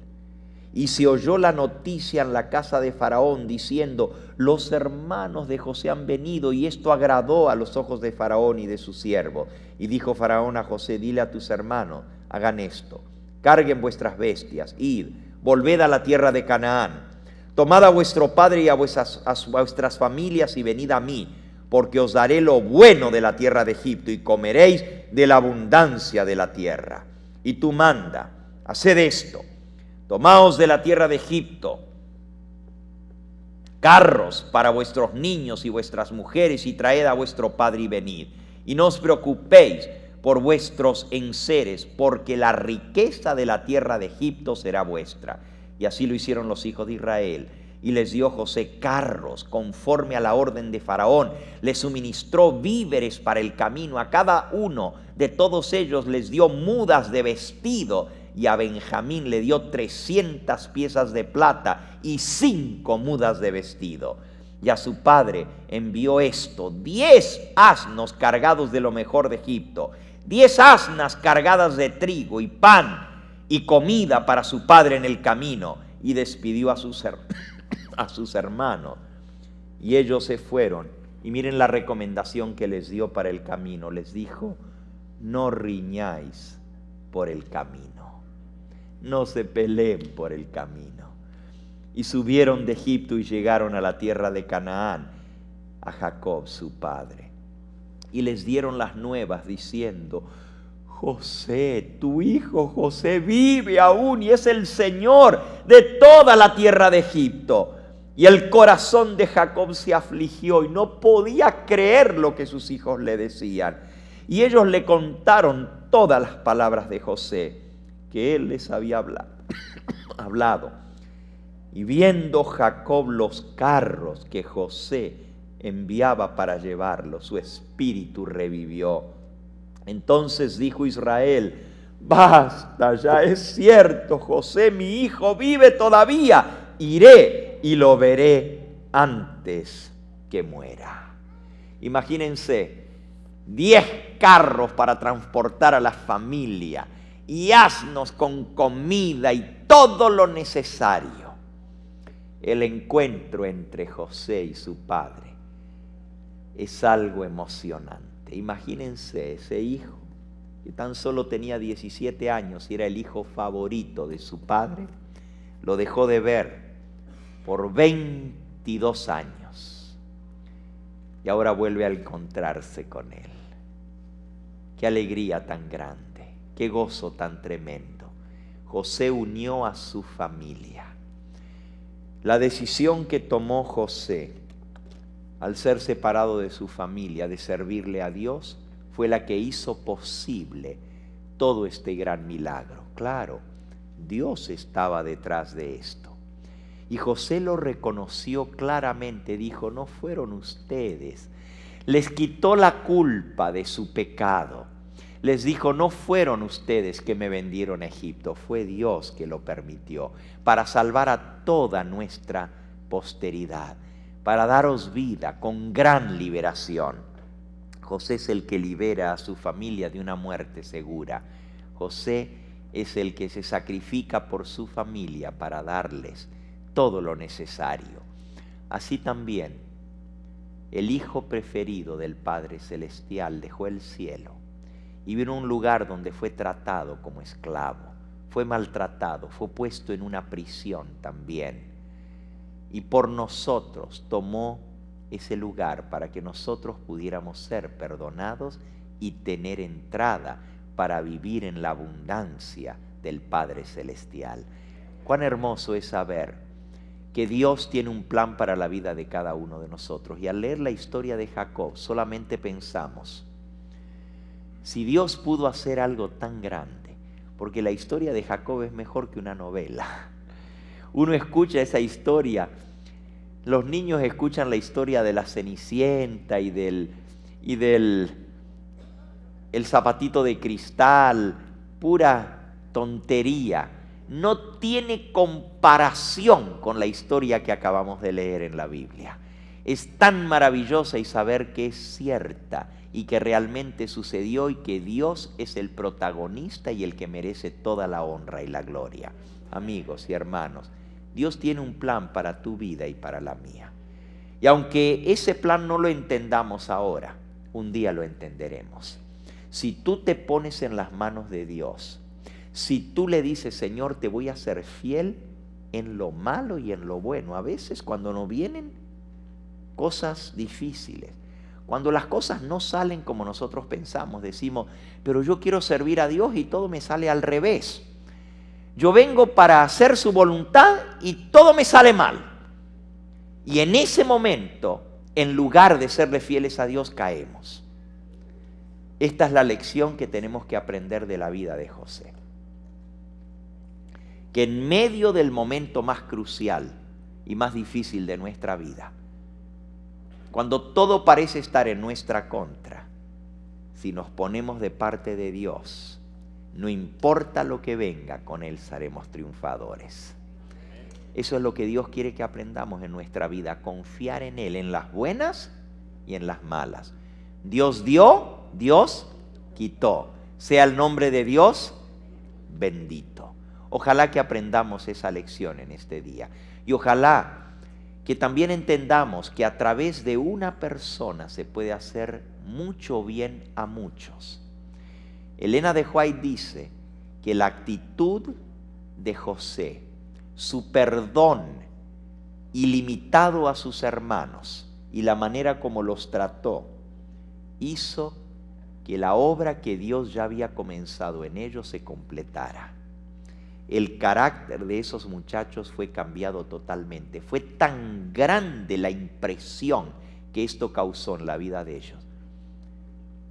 Y se oyó la noticia en la casa de Faraón diciendo: los hermanos de José han venido, y esto agradó a los ojos de Faraón y de sus siervos. Y dijo Faraón a José: dile a tus hermanos, hagan esto, carguen vuestras bestias, id, volved a la tierra de Canaán, tomad a vuestro padre y a vuestras familias y venid a mí, porque os daré lo bueno de la tierra de Egipto y comeréis de la abundancia de la tierra. Y tú manda, haced esto: tomaos de la tierra de Egipto carros para vuestros niños y vuestras mujeres, y traed a vuestro padre y venid. Y no os preocupéis por vuestros enseres, porque la riqueza de la tierra de Egipto será vuestra. Y así lo hicieron los hijos de Israel. Y les dio José carros conforme a la orden de Faraón. Les suministró víveres para el camino. A cada uno de todos ellos les dio mudas de vestido. Y a Benjamín le dio 300 piezas de plata y 5 mudas de vestido. Y a su padre envió esto: 10 asnos cargados de lo mejor de Egipto, 10 asnas cargadas de trigo y pan y comida para su padre en el camino. Y despidió a sus hermanos. Y ellos se fueron. Y miren la recomendación que les dio para el camino. Les dijo: no riñáis por el camino. No se peleen por el camino. Y subieron de Egipto y llegaron a la tierra de Canaán, a Jacob su padre. Y les dieron las nuevas diciendo: José, tu hijo José vive aún y es el Señor de toda la tierra de Egipto. Y el corazón de Jacob se afligió y no podía creer lo que sus hijos le decían. Y ellos le contaron todas las palabras de José que él les había hablado. Y viendo Jacob los carros que José enviaba para llevarlos, su espíritu revivió. Entonces dijo Israel: basta, ya es cierto, José mi hijo vive todavía, iré y lo veré antes que muera. Imagínense, 10 carros para transportar a la familia y asnos con comida y todo lo necesario. El encuentro entre José y su padre es algo emocionante. Imagínense ese hijo que tan solo tenía 17 años y era el hijo favorito de su padre. Lo dejó de ver por 22 años y ahora vuelve a encontrarse con él. Qué alegría tan grande. Qué gozo tan tremendo. José unió a su familia. La decisión que tomó José al ser separado de su familia, de servirle a Dios, fue la que hizo posible todo este gran milagro. Claro, Dios estaba detrás de esto. Y José lo reconoció claramente, dijo: no fueron ustedes. Les quitó la culpa de su pecado. Les dijo: no fueron ustedes que me vendieron a Egipto, fue Dios que lo permitió, para salvar a toda nuestra posteridad, para daros vida con gran liberación. José es el que libera a su familia de una muerte segura. José es el que se sacrifica por su familia para darles todo lo necesario. Así también, el hijo preferido del Padre Celestial dejó el cielo y vino a un lugar donde fue tratado como esclavo, fue maltratado, fue puesto en una prisión también. Y por nosotros tomó ese lugar para que nosotros pudiéramos ser perdonados y tener entrada para vivir en la abundancia del Padre Celestial. Cuán hermoso es saber que Dios tiene un plan para la vida de cada uno de nosotros. Y al leer la historia de Jacob solamente pensamos: si Dios pudo hacer algo tan grande, porque la historia de Jacob es mejor que una novela. Uno escucha esa historia, los niños escuchan la historia de la Cenicienta y del zapatito de cristal, pura tontería. No tiene comparación con la historia que acabamos de leer en la Biblia. es tan maravillosa y saber que es cierta y que realmente sucedió y que Dios es el protagonista y el que merece toda la honra y la gloria. Amigos y hermanos, Dios tiene un plan para tu vida y para la mía. Y aunque ese plan no lo entendamos ahora, un día lo entenderemos. Si tú te pones en las manos de Dios, si tú le dices, Señor, te voy a ser fiel en lo malo y en lo bueno. A veces cuando nos vienen cosas difíciles, cuando las cosas no salen como nosotros pensamos, decimos, pero yo quiero servir a Dios y todo me sale al revés. Yo vengo para hacer su voluntad y todo me sale mal. Y en ese momento, en lugar de serle fieles a Dios, caemos. Esta es la lección que tenemos que aprender de la vida de José. Que en medio del momento más crucial y más difícil de nuestra vida, cuando todo parece estar en nuestra contra, si nos ponemos de parte de Dios, no importa lo que venga, con Él seremos triunfadores. Eso es lo que Dios quiere que aprendamos en nuestra vida, confiar en Él, en las buenas y en las malas. Dios dio, Dios quitó. Sea el nombre de Dios bendito. Ojalá que aprendamos esa lección en este día. Y ojalá que también entendamos que a través de una persona se puede hacer mucho bien a muchos. Elena de White dice que la actitud de José, su perdón ilimitado a sus hermanos y la manera como los trató, hizo que la obra que Dios ya había comenzado en ellos se completara. El carácter de esos muchachos fue cambiado totalmente. Fue tan grande la impresión que esto causó en la vida de ellos,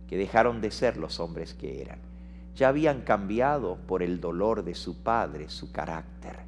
que dejaron de ser los hombres que eran. Ya habían cambiado por el dolor de su padre su carácter,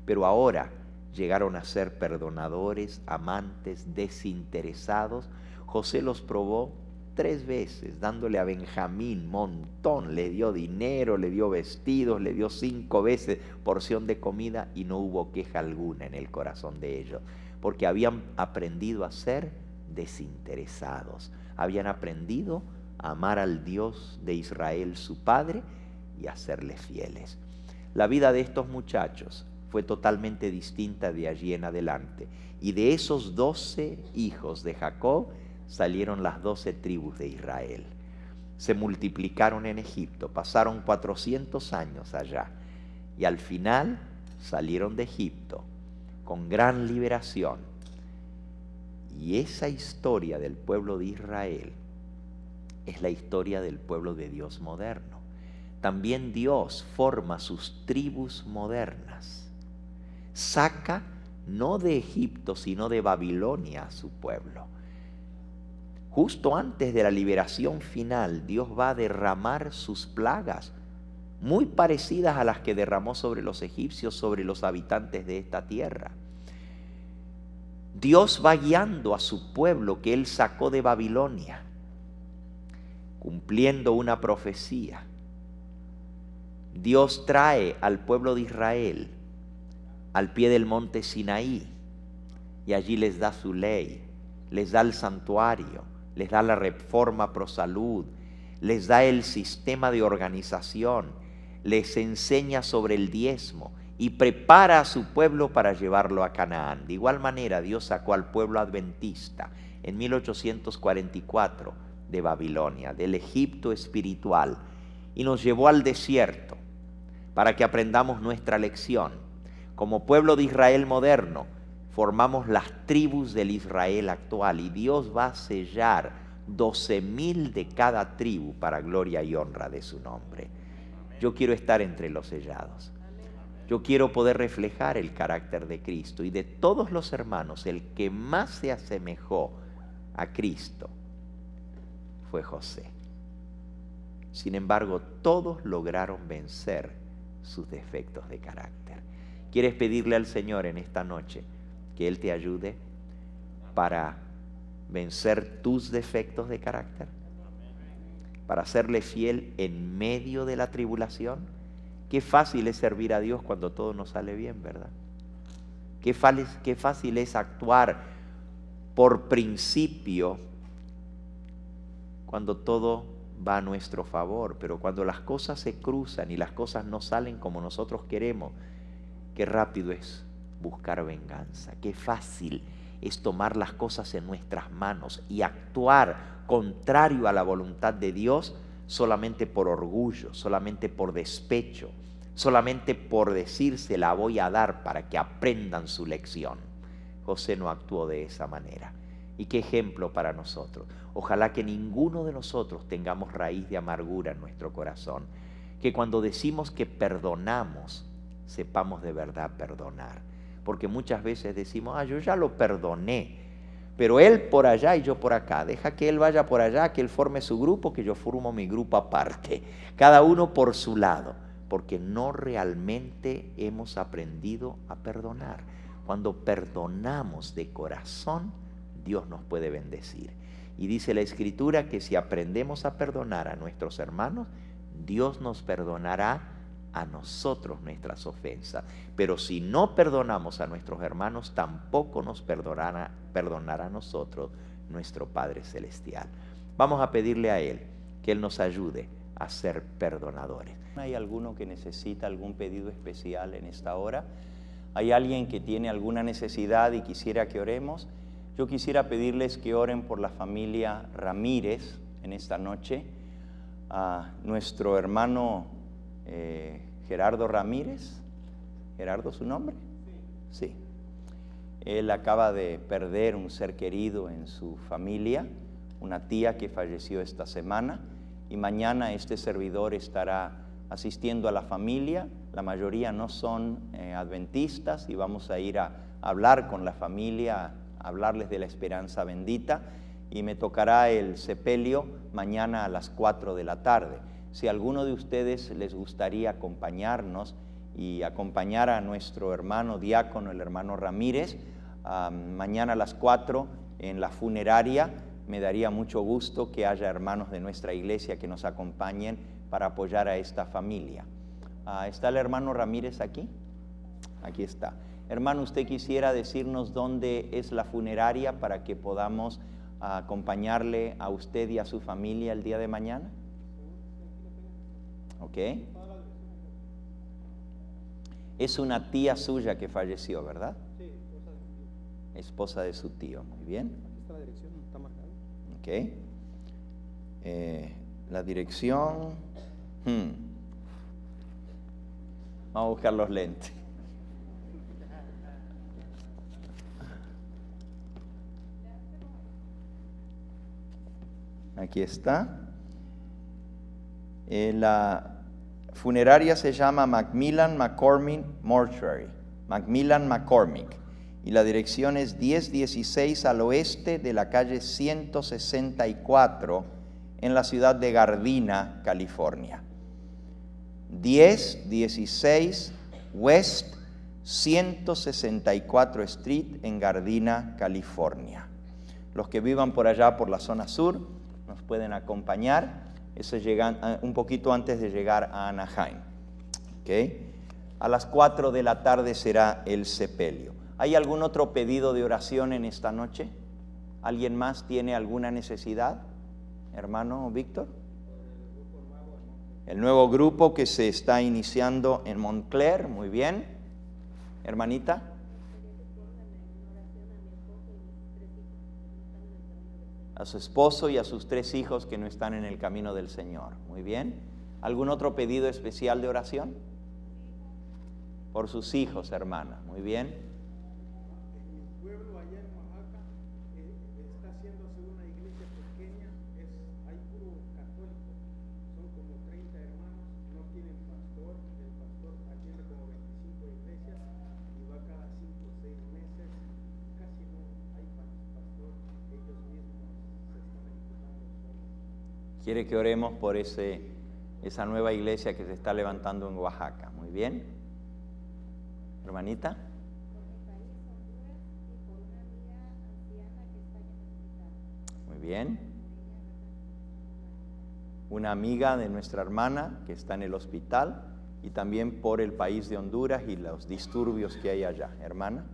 pero ahora llegaron a ser perdonadores, amantes, desinteresados. José los probó 3 veces, dándole a Benjamín montón, le dio dinero, le dio vestidos, le dio 5 veces porción de comida y no hubo queja alguna en el corazón de ellos, porque habían aprendido a ser desinteresados, habían aprendido a amar al Dios de Israel, su Padre, y a serle fieles. La vida de estos muchachos fue totalmente distinta de allí en adelante, y de esos 12 hijos de Jacob salieron las 12 tribus de Israel. Se multiplicaron en Egipto, pasaron 400 años allá, y al final salieron de Egipto con gran liberación. Y esa historia del pueblo de Israel es la historia del pueblo de Dios moderno. También Dios forma sus tribus modernas. Saca no de Egipto, sino de Babilonia a su pueblo. Justo antes de la liberación final, Dios va a derramar sus plagas, muy parecidas a las que derramó sobre los egipcios, sobre los habitantes de esta tierra. Dios va guiando a su pueblo que Él sacó de Babilonia, cumpliendo una profecía. Dios trae al pueblo de Israel al pie del monte Sinaí y allí les da su ley, les da el santuario, les da la reforma pro salud, les da el sistema de organización, les enseña sobre el diezmo y prepara a su pueblo para llevarlo a Canaán. De igual manera, Dios sacó al pueblo adventista en 1844 de Babilonia, del Egipto espiritual, y nos llevó al desierto para que aprendamos nuestra lección. Como pueblo de Israel moderno, formamos las tribus del Israel actual y Dios va a sellar 12,000 de cada tribu para gloria y honra de su nombre. Yo quiero estar entre los sellados. Yo quiero poder reflejar el carácter de Cristo, y de todos los hermanos, el que más se asemejó a Cristo fue José. Sin embargo, todos lograron vencer sus defectos de carácter. ¿Quieres pedirle al Señor en esta noche que Él te ayude para vencer tus defectos de carácter? Para serle fiel en medio de la tribulación. Qué fácil es servir a Dios cuando todo nos sale bien, ¿verdad? Qué fácil es actuar por principio cuando todo va a nuestro favor, pero cuando las cosas se cruzan y las cosas no salen como nosotros queremos, qué rápido es buscar venganza, qué fácil es tomar las cosas en nuestras manos y actuar contrario a la voluntad de Dios solamente por orgullo, solamente por despecho, solamente por decir se la voy a dar para que aprendan su lección. José no actuó de esa manera. Y qué ejemplo para nosotros. Ojalá que ninguno de nosotros tengamos raíz de amargura en nuestro corazón. Que cuando decimos que perdonamos, sepamos de verdad perdonar. Porque muchas veces decimos, yo ya lo perdoné, pero él por allá y yo por acá. Deja que él vaya por allá, que él forme su grupo, que yo formo mi grupo aparte. Cada uno por su lado. Porque no realmente hemos aprendido a perdonar. Cuando perdonamos de corazón, Dios nos puede bendecir. Y dice la Escritura que si aprendemos a perdonar a nuestros hermanos, Dios nos perdonará a nosotros nuestras ofensas. Pero si no perdonamos a nuestros hermanos, tampoco nos perdonará a nosotros nuestro Padre Celestial. Vamos a pedirle a Él que Él nos ayude a ser perdonadores. ¿Hay alguno que necesita algún pedido especial en esta hora? ¿Hay alguien que tiene alguna necesidad y quisiera que oremos? Yo quisiera pedirles que oren por la familia Ramírez en esta noche. A nuestro hermano Gerardo Ramírez. ¿Gerardo su nombre? Sí. Él acaba de perder un ser querido en su familia, una tía que falleció esta semana, y mañana este servidor estará asistiendo a la familia. La mayoría no son adventistas y vamos a ir a hablar con la familia, a hablarles de la esperanza bendita, y me tocará el sepelio mañana a las 4 de la tarde. Si a alguno de ustedes les gustaría acompañarnos y acompañar a nuestro hermano diácono, el hermano Ramírez, mañana a las 4 en la funeraria, me daría mucho gusto que haya hermanos de nuestra iglesia que nos acompañen para apoyar a esta familia. ¿Está el hermano Ramírez aquí? Aquí está. Hermano, ¿usted quisiera decirnos dónde es la funeraria para que podamos acompañarle a usted y a su familia el día de mañana? Ok. Es una tía suya que falleció, ¿verdad? Sí, esposa de su tío. Muy bien. Aquí está la dirección, está marcada. Ok. La dirección. Vamos a buscar los lentes. Aquí está. La funeraria se llama Macmillan McCormick Mortuary. Macmillan McCormick. Y la dirección es 1016 al oeste de la calle 164 en la ciudad de Gardena, California. 1016 West 164 Street en Gardena, California. Los que vivan por allá, por la zona sur, nos pueden acompañar. Eso llegan un poquito antes de llegar a Anaheim. ¿Okay? A las 4 de la tarde será el sepelio. ¿Hay algún otro pedido de oración en esta noche? ¿Alguien más tiene alguna necesidad? Hermano Víctor. El nuevo grupo que se está iniciando en Montclair. Muy bien. Hermanita. A su esposo y a sus 3 hijos que no están en el camino del Señor. Muy bien. ¿Algún otro pedido especial de oración? Por sus hijos, hermana. Muy bien. En mi pueblo, allá en Oaxaca, está haciéndose una iglesia pequeña, hay puro católico, son como 30 hermanos, no tienen pastor, el pastor atiende como 25 iglesias y va cada 5 o 6 meses, casi no hay pastor, ellos mismos se están ejecutando solos. Quiere que oremos por esa nueva iglesia que se está levantando en Oaxaca. Muy bien. Hermanita. Por mi país, Honduras, y por una amiga anciana que está en el hospital. Muy bien. Una amiga de nuestra hermana que está en el hospital y también por el país de Honduras y los disturbios que hay allá. Hermana.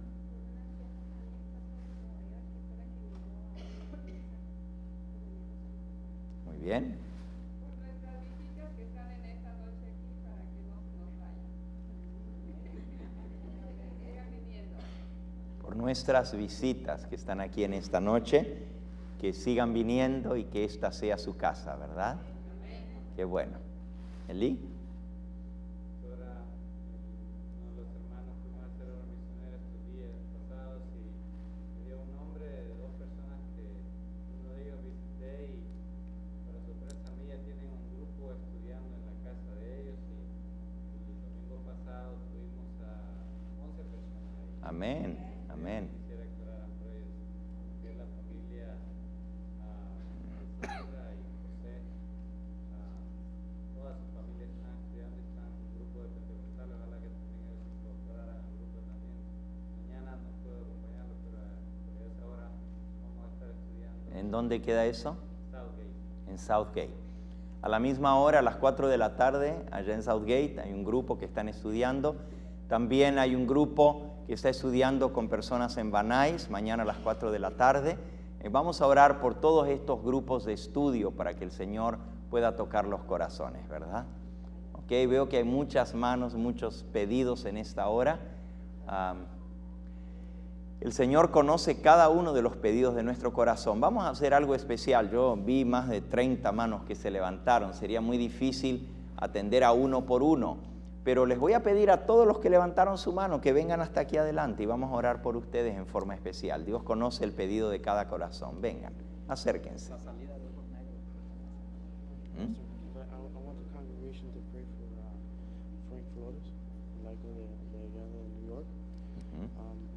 Muy bien. Por nuestras visitas que están en esta noche aquí para que no se nos vayan. Sigan viniendo. Por nuestras visitas que están aquí en esta noche, que sigan viniendo y que esta sea su casa, ¿verdad? Qué bueno. ¿Eli? Ahora, uno de los hermanos fuimos a hacer obra misionera estos días pasados y me dio un nombre de dos personas que uno de ellos visité y para sorpresa mía tienen un grupo estudiando en la casa de ellos y el domingo pasado tuvimos a 11 personas ahí. Amén, amén. Quisiera que oraran por ellos, que es la familia Sandra y José, toda su familia están estudiando y están en un grupo de pentecostales, ojalá que también ellos se incorporaran al grupo también. Mañana no puedo acompañarlos, pero a esa hora vamos a estar estudiando ¿En dónde queda eso? Southgate. En Southgate. A la misma hora, a las 4 de la tarde, allá en Southgate, hay un grupo que están estudiando. También hay un grupo que está estudiando con personas en Van Nuys, mañana a las 4 de la tarde. Vamos a orar por todos estos grupos de estudio para que el Señor pueda tocar los corazones, ¿verdad? Ok, veo que hay muchas manos, muchos pedidos en esta hora. El Señor conoce cada uno de los pedidos de nuestro corazón. Vamos a hacer algo especial. Yo vi más de 30 manos que se levantaron. Sería muy difícil atender a uno por uno. Pero les voy a pedir a todos los que levantaron su mano que vengan hasta aquí adelante y vamos a orar por ustedes en forma especial. Dios conoce el pedido de cada corazón. Vengan, acérquense. La salida de ojos negros. ¿Mm? I want the congregation to pray for Frank Flores, like de allá de New York. Ujú.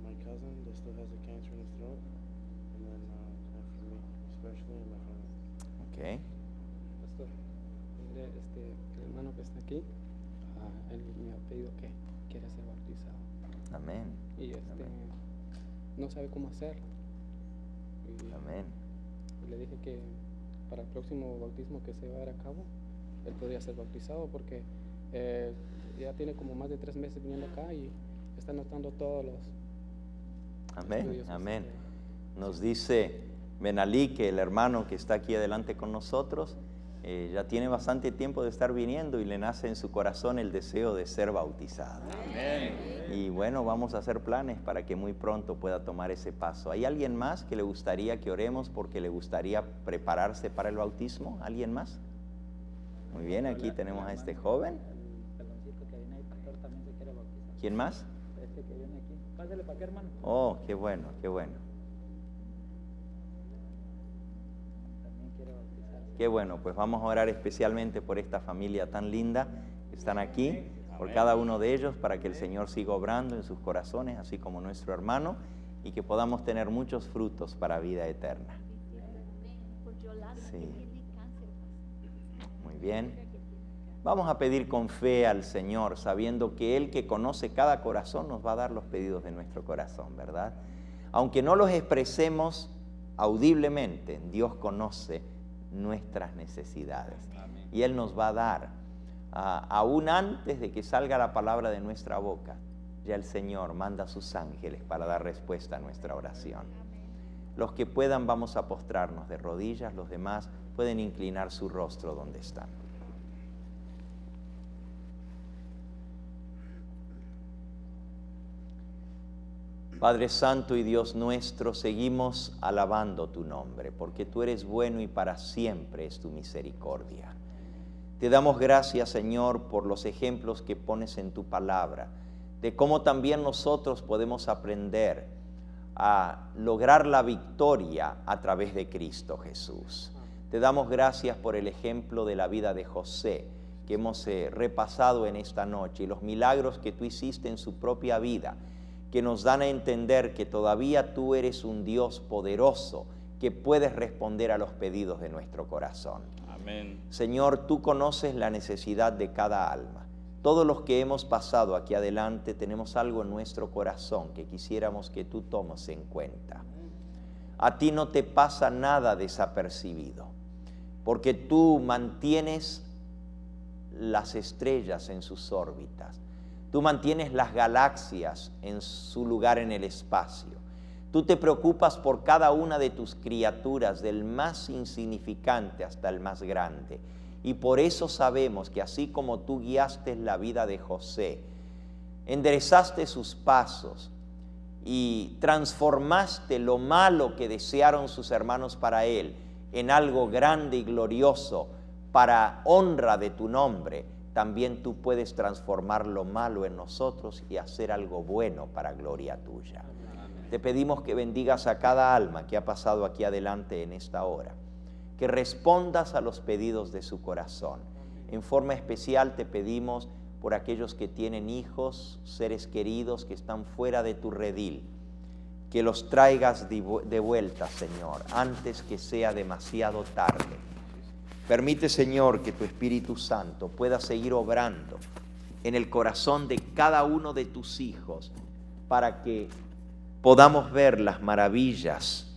My cousin that still has a cancer in his throat, and then for me, especially in my family. Ok, Pastor, mire, el hermano que está aquí, él me ha pedido que quiere ser bautizado amén, y Amén. no sabe cómo hacerlo. amén. Y le dije que para el próximo bautismo que se va a llevar a cabo, él podría ser bautizado porque ya tiene como más de 3 meses viniendo acá y está notando todos los Amén, estudios, amén. Nos dice Benalí que el hermano que está aquí adelante con nosotros ya tiene bastante tiempo de estar viniendo y le nace en su corazón el deseo de ser bautizado. Amén. Y bueno, vamos a hacer planes para que muy pronto pueda tomar ese paso. ¿Hay alguien más que le gustaría que oremos porque le gustaría prepararse para el bautismo? ¿Alguien más? Muy bien, aquí tenemos a este joven. El peloncito que viene ahí, pastor, también se quiere bautizar. ¿Quién más? Este que viene aquí. Pásale para acá, hermano. Oh, qué bueno, qué bueno. También quiere bautizarse. Qué bueno, pues vamos a orar especialmente por esta familia tan linda que están aquí, por cada uno de ellos, para que el Señor siga obrando en sus corazones, así como nuestro hermano, y que podamos tener muchos frutos para vida eterna. Sí. Muy bien. Vamos a pedir con fe al Señor, sabiendo que Él que conoce cada corazón nos va a dar los pedidos de nuestro corazón, ¿verdad? Aunque no los expresemos audiblemente, Dios conoce nuestras necesidades. Amén. Y Él nos va a dar, aún antes de que salga la palabra de nuestra boca, ya el Señor manda a sus ángeles para dar respuesta a nuestra oración. Los que puedan vamos a postrarnos de rodillas, los demás pueden inclinar su rostro donde están. Padre Santo y Dios nuestro, seguimos alabando tu nombre, porque tú eres bueno y para siempre es tu misericordia. Te damos gracias, Señor, por los ejemplos que pones en tu palabra, de cómo también nosotros podemos aprender a lograr la victoria a través de Cristo Jesús. Te damos gracias por el ejemplo de la vida de José, que hemos repasado en esta noche, y los milagros que tú hiciste en su propia vida, que nos dan a entender que todavía tú eres un Dios poderoso, que puedes responder a los pedidos de nuestro corazón. Amén. Señor, tú conoces la necesidad de cada alma. Todos los que hemos pasado aquí adelante tenemos algo en nuestro corazón que quisiéramos que tú tomes en cuenta. A ti no te pasa nada desapercibido, porque tú mantienes las estrellas en sus órbitas. Tú mantienes las galaxias en su lugar en el espacio. Tú te preocupas por cada una de tus criaturas, del más insignificante hasta el más grande. Y por eso sabemos que así como tú guiaste la vida de José, enderezaste sus pasos y transformaste lo malo que desearon sus hermanos para él en algo grande y glorioso para honra de tu nombre, también tú puedes transformar lo malo en nosotros y hacer algo bueno para gloria tuya. Te pedimos que bendigas a cada alma que ha pasado aquí adelante en esta hora, que respondas a los pedidos de su corazón. En forma especial te pedimos por aquellos que tienen hijos, seres queridos que están fuera de tu redil, que los traigas de vuelta, Señor, antes que sea demasiado tarde. Permite, Señor, que tu Espíritu Santo pueda seguir obrando en el corazón de cada uno de tus hijos para que podamos ver las maravillas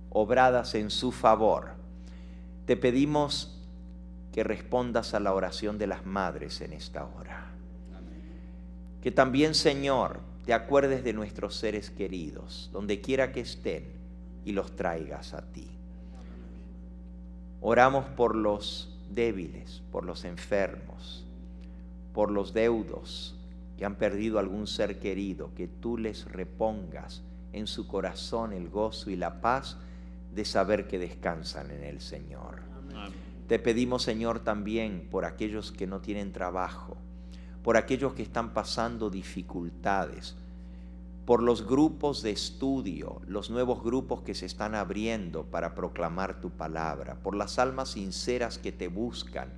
obradas en su favor. Te pedimos que respondas a la oración de las madres en esta hora. Que también, Señor, te acuerdes de nuestros seres queridos, donde quiera que estén, y los traigas a ti. Oramos por los débiles, por los enfermos, por los deudos que han perdido algún ser querido, que tú les repongas en su corazón el gozo y la paz de saber que descansan en el Señor. Amén. Te pedimos, Señor, también por aquellos que no tienen trabajo, por aquellos que están pasando dificultades, por los grupos de estudio, los nuevos grupos que se están abriendo para proclamar tu palabra, por las almas sinceras que te buscan.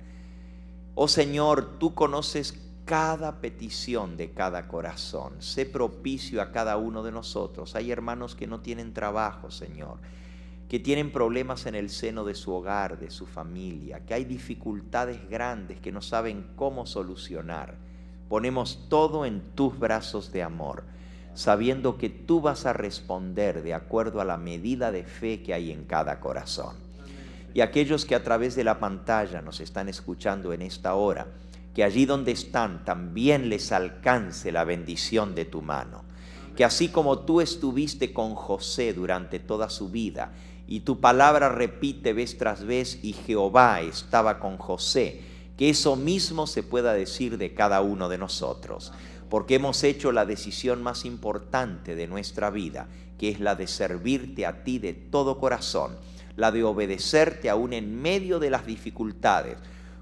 Oh Señor, tú conoces cada petición de cada corazón. Sé propicio a cada uno de nosotros. Hay hermanos que no tienen trabajo, Señor, que tienen problemas en el seno de su hogar, de su familia, que hay dificultades grandes que no saben cómo solucionar. Ponemos todo en tus brazos de amor, sabiendo que tú vas a responder de acuerdo a la medida de fe que hay en cada corazón. Y aquellos que a través de la pantalla nos están escuchando en esta hora, que allí donde están también les alcance la bendición de tu mano. Que así como tú estuviste con José durante toda su vida, y tu palabra repite vez tras vez, y Jehová estaba con José, que eso mismo se pueda decir de cada uno de nosotros, porque hemos hecho la decisión más importante de nuestra vida, que es la de servirte a ti de todo corazón, la de obedecerte aún en medio de las dificultades.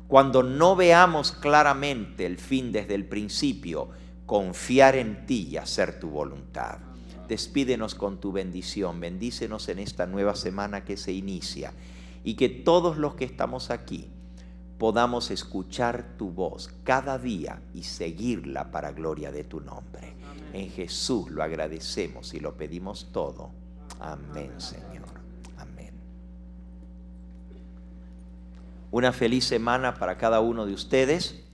Cuando no veamos claramente el fin desde el principio, confiar en ti y hacer tu voluntad. Despídenos con tu bendición, bendícenos en esta nueva semana que se inicia, y que todos los que estamos aquí podamos escuchar tu voz cada día y seguirla para gloria de tu nombre. Amén. En Jesús lo agradecemos y lo pedimos todo. Amén, Señor. Amén. Una feliz semana para cada uno de ustedes.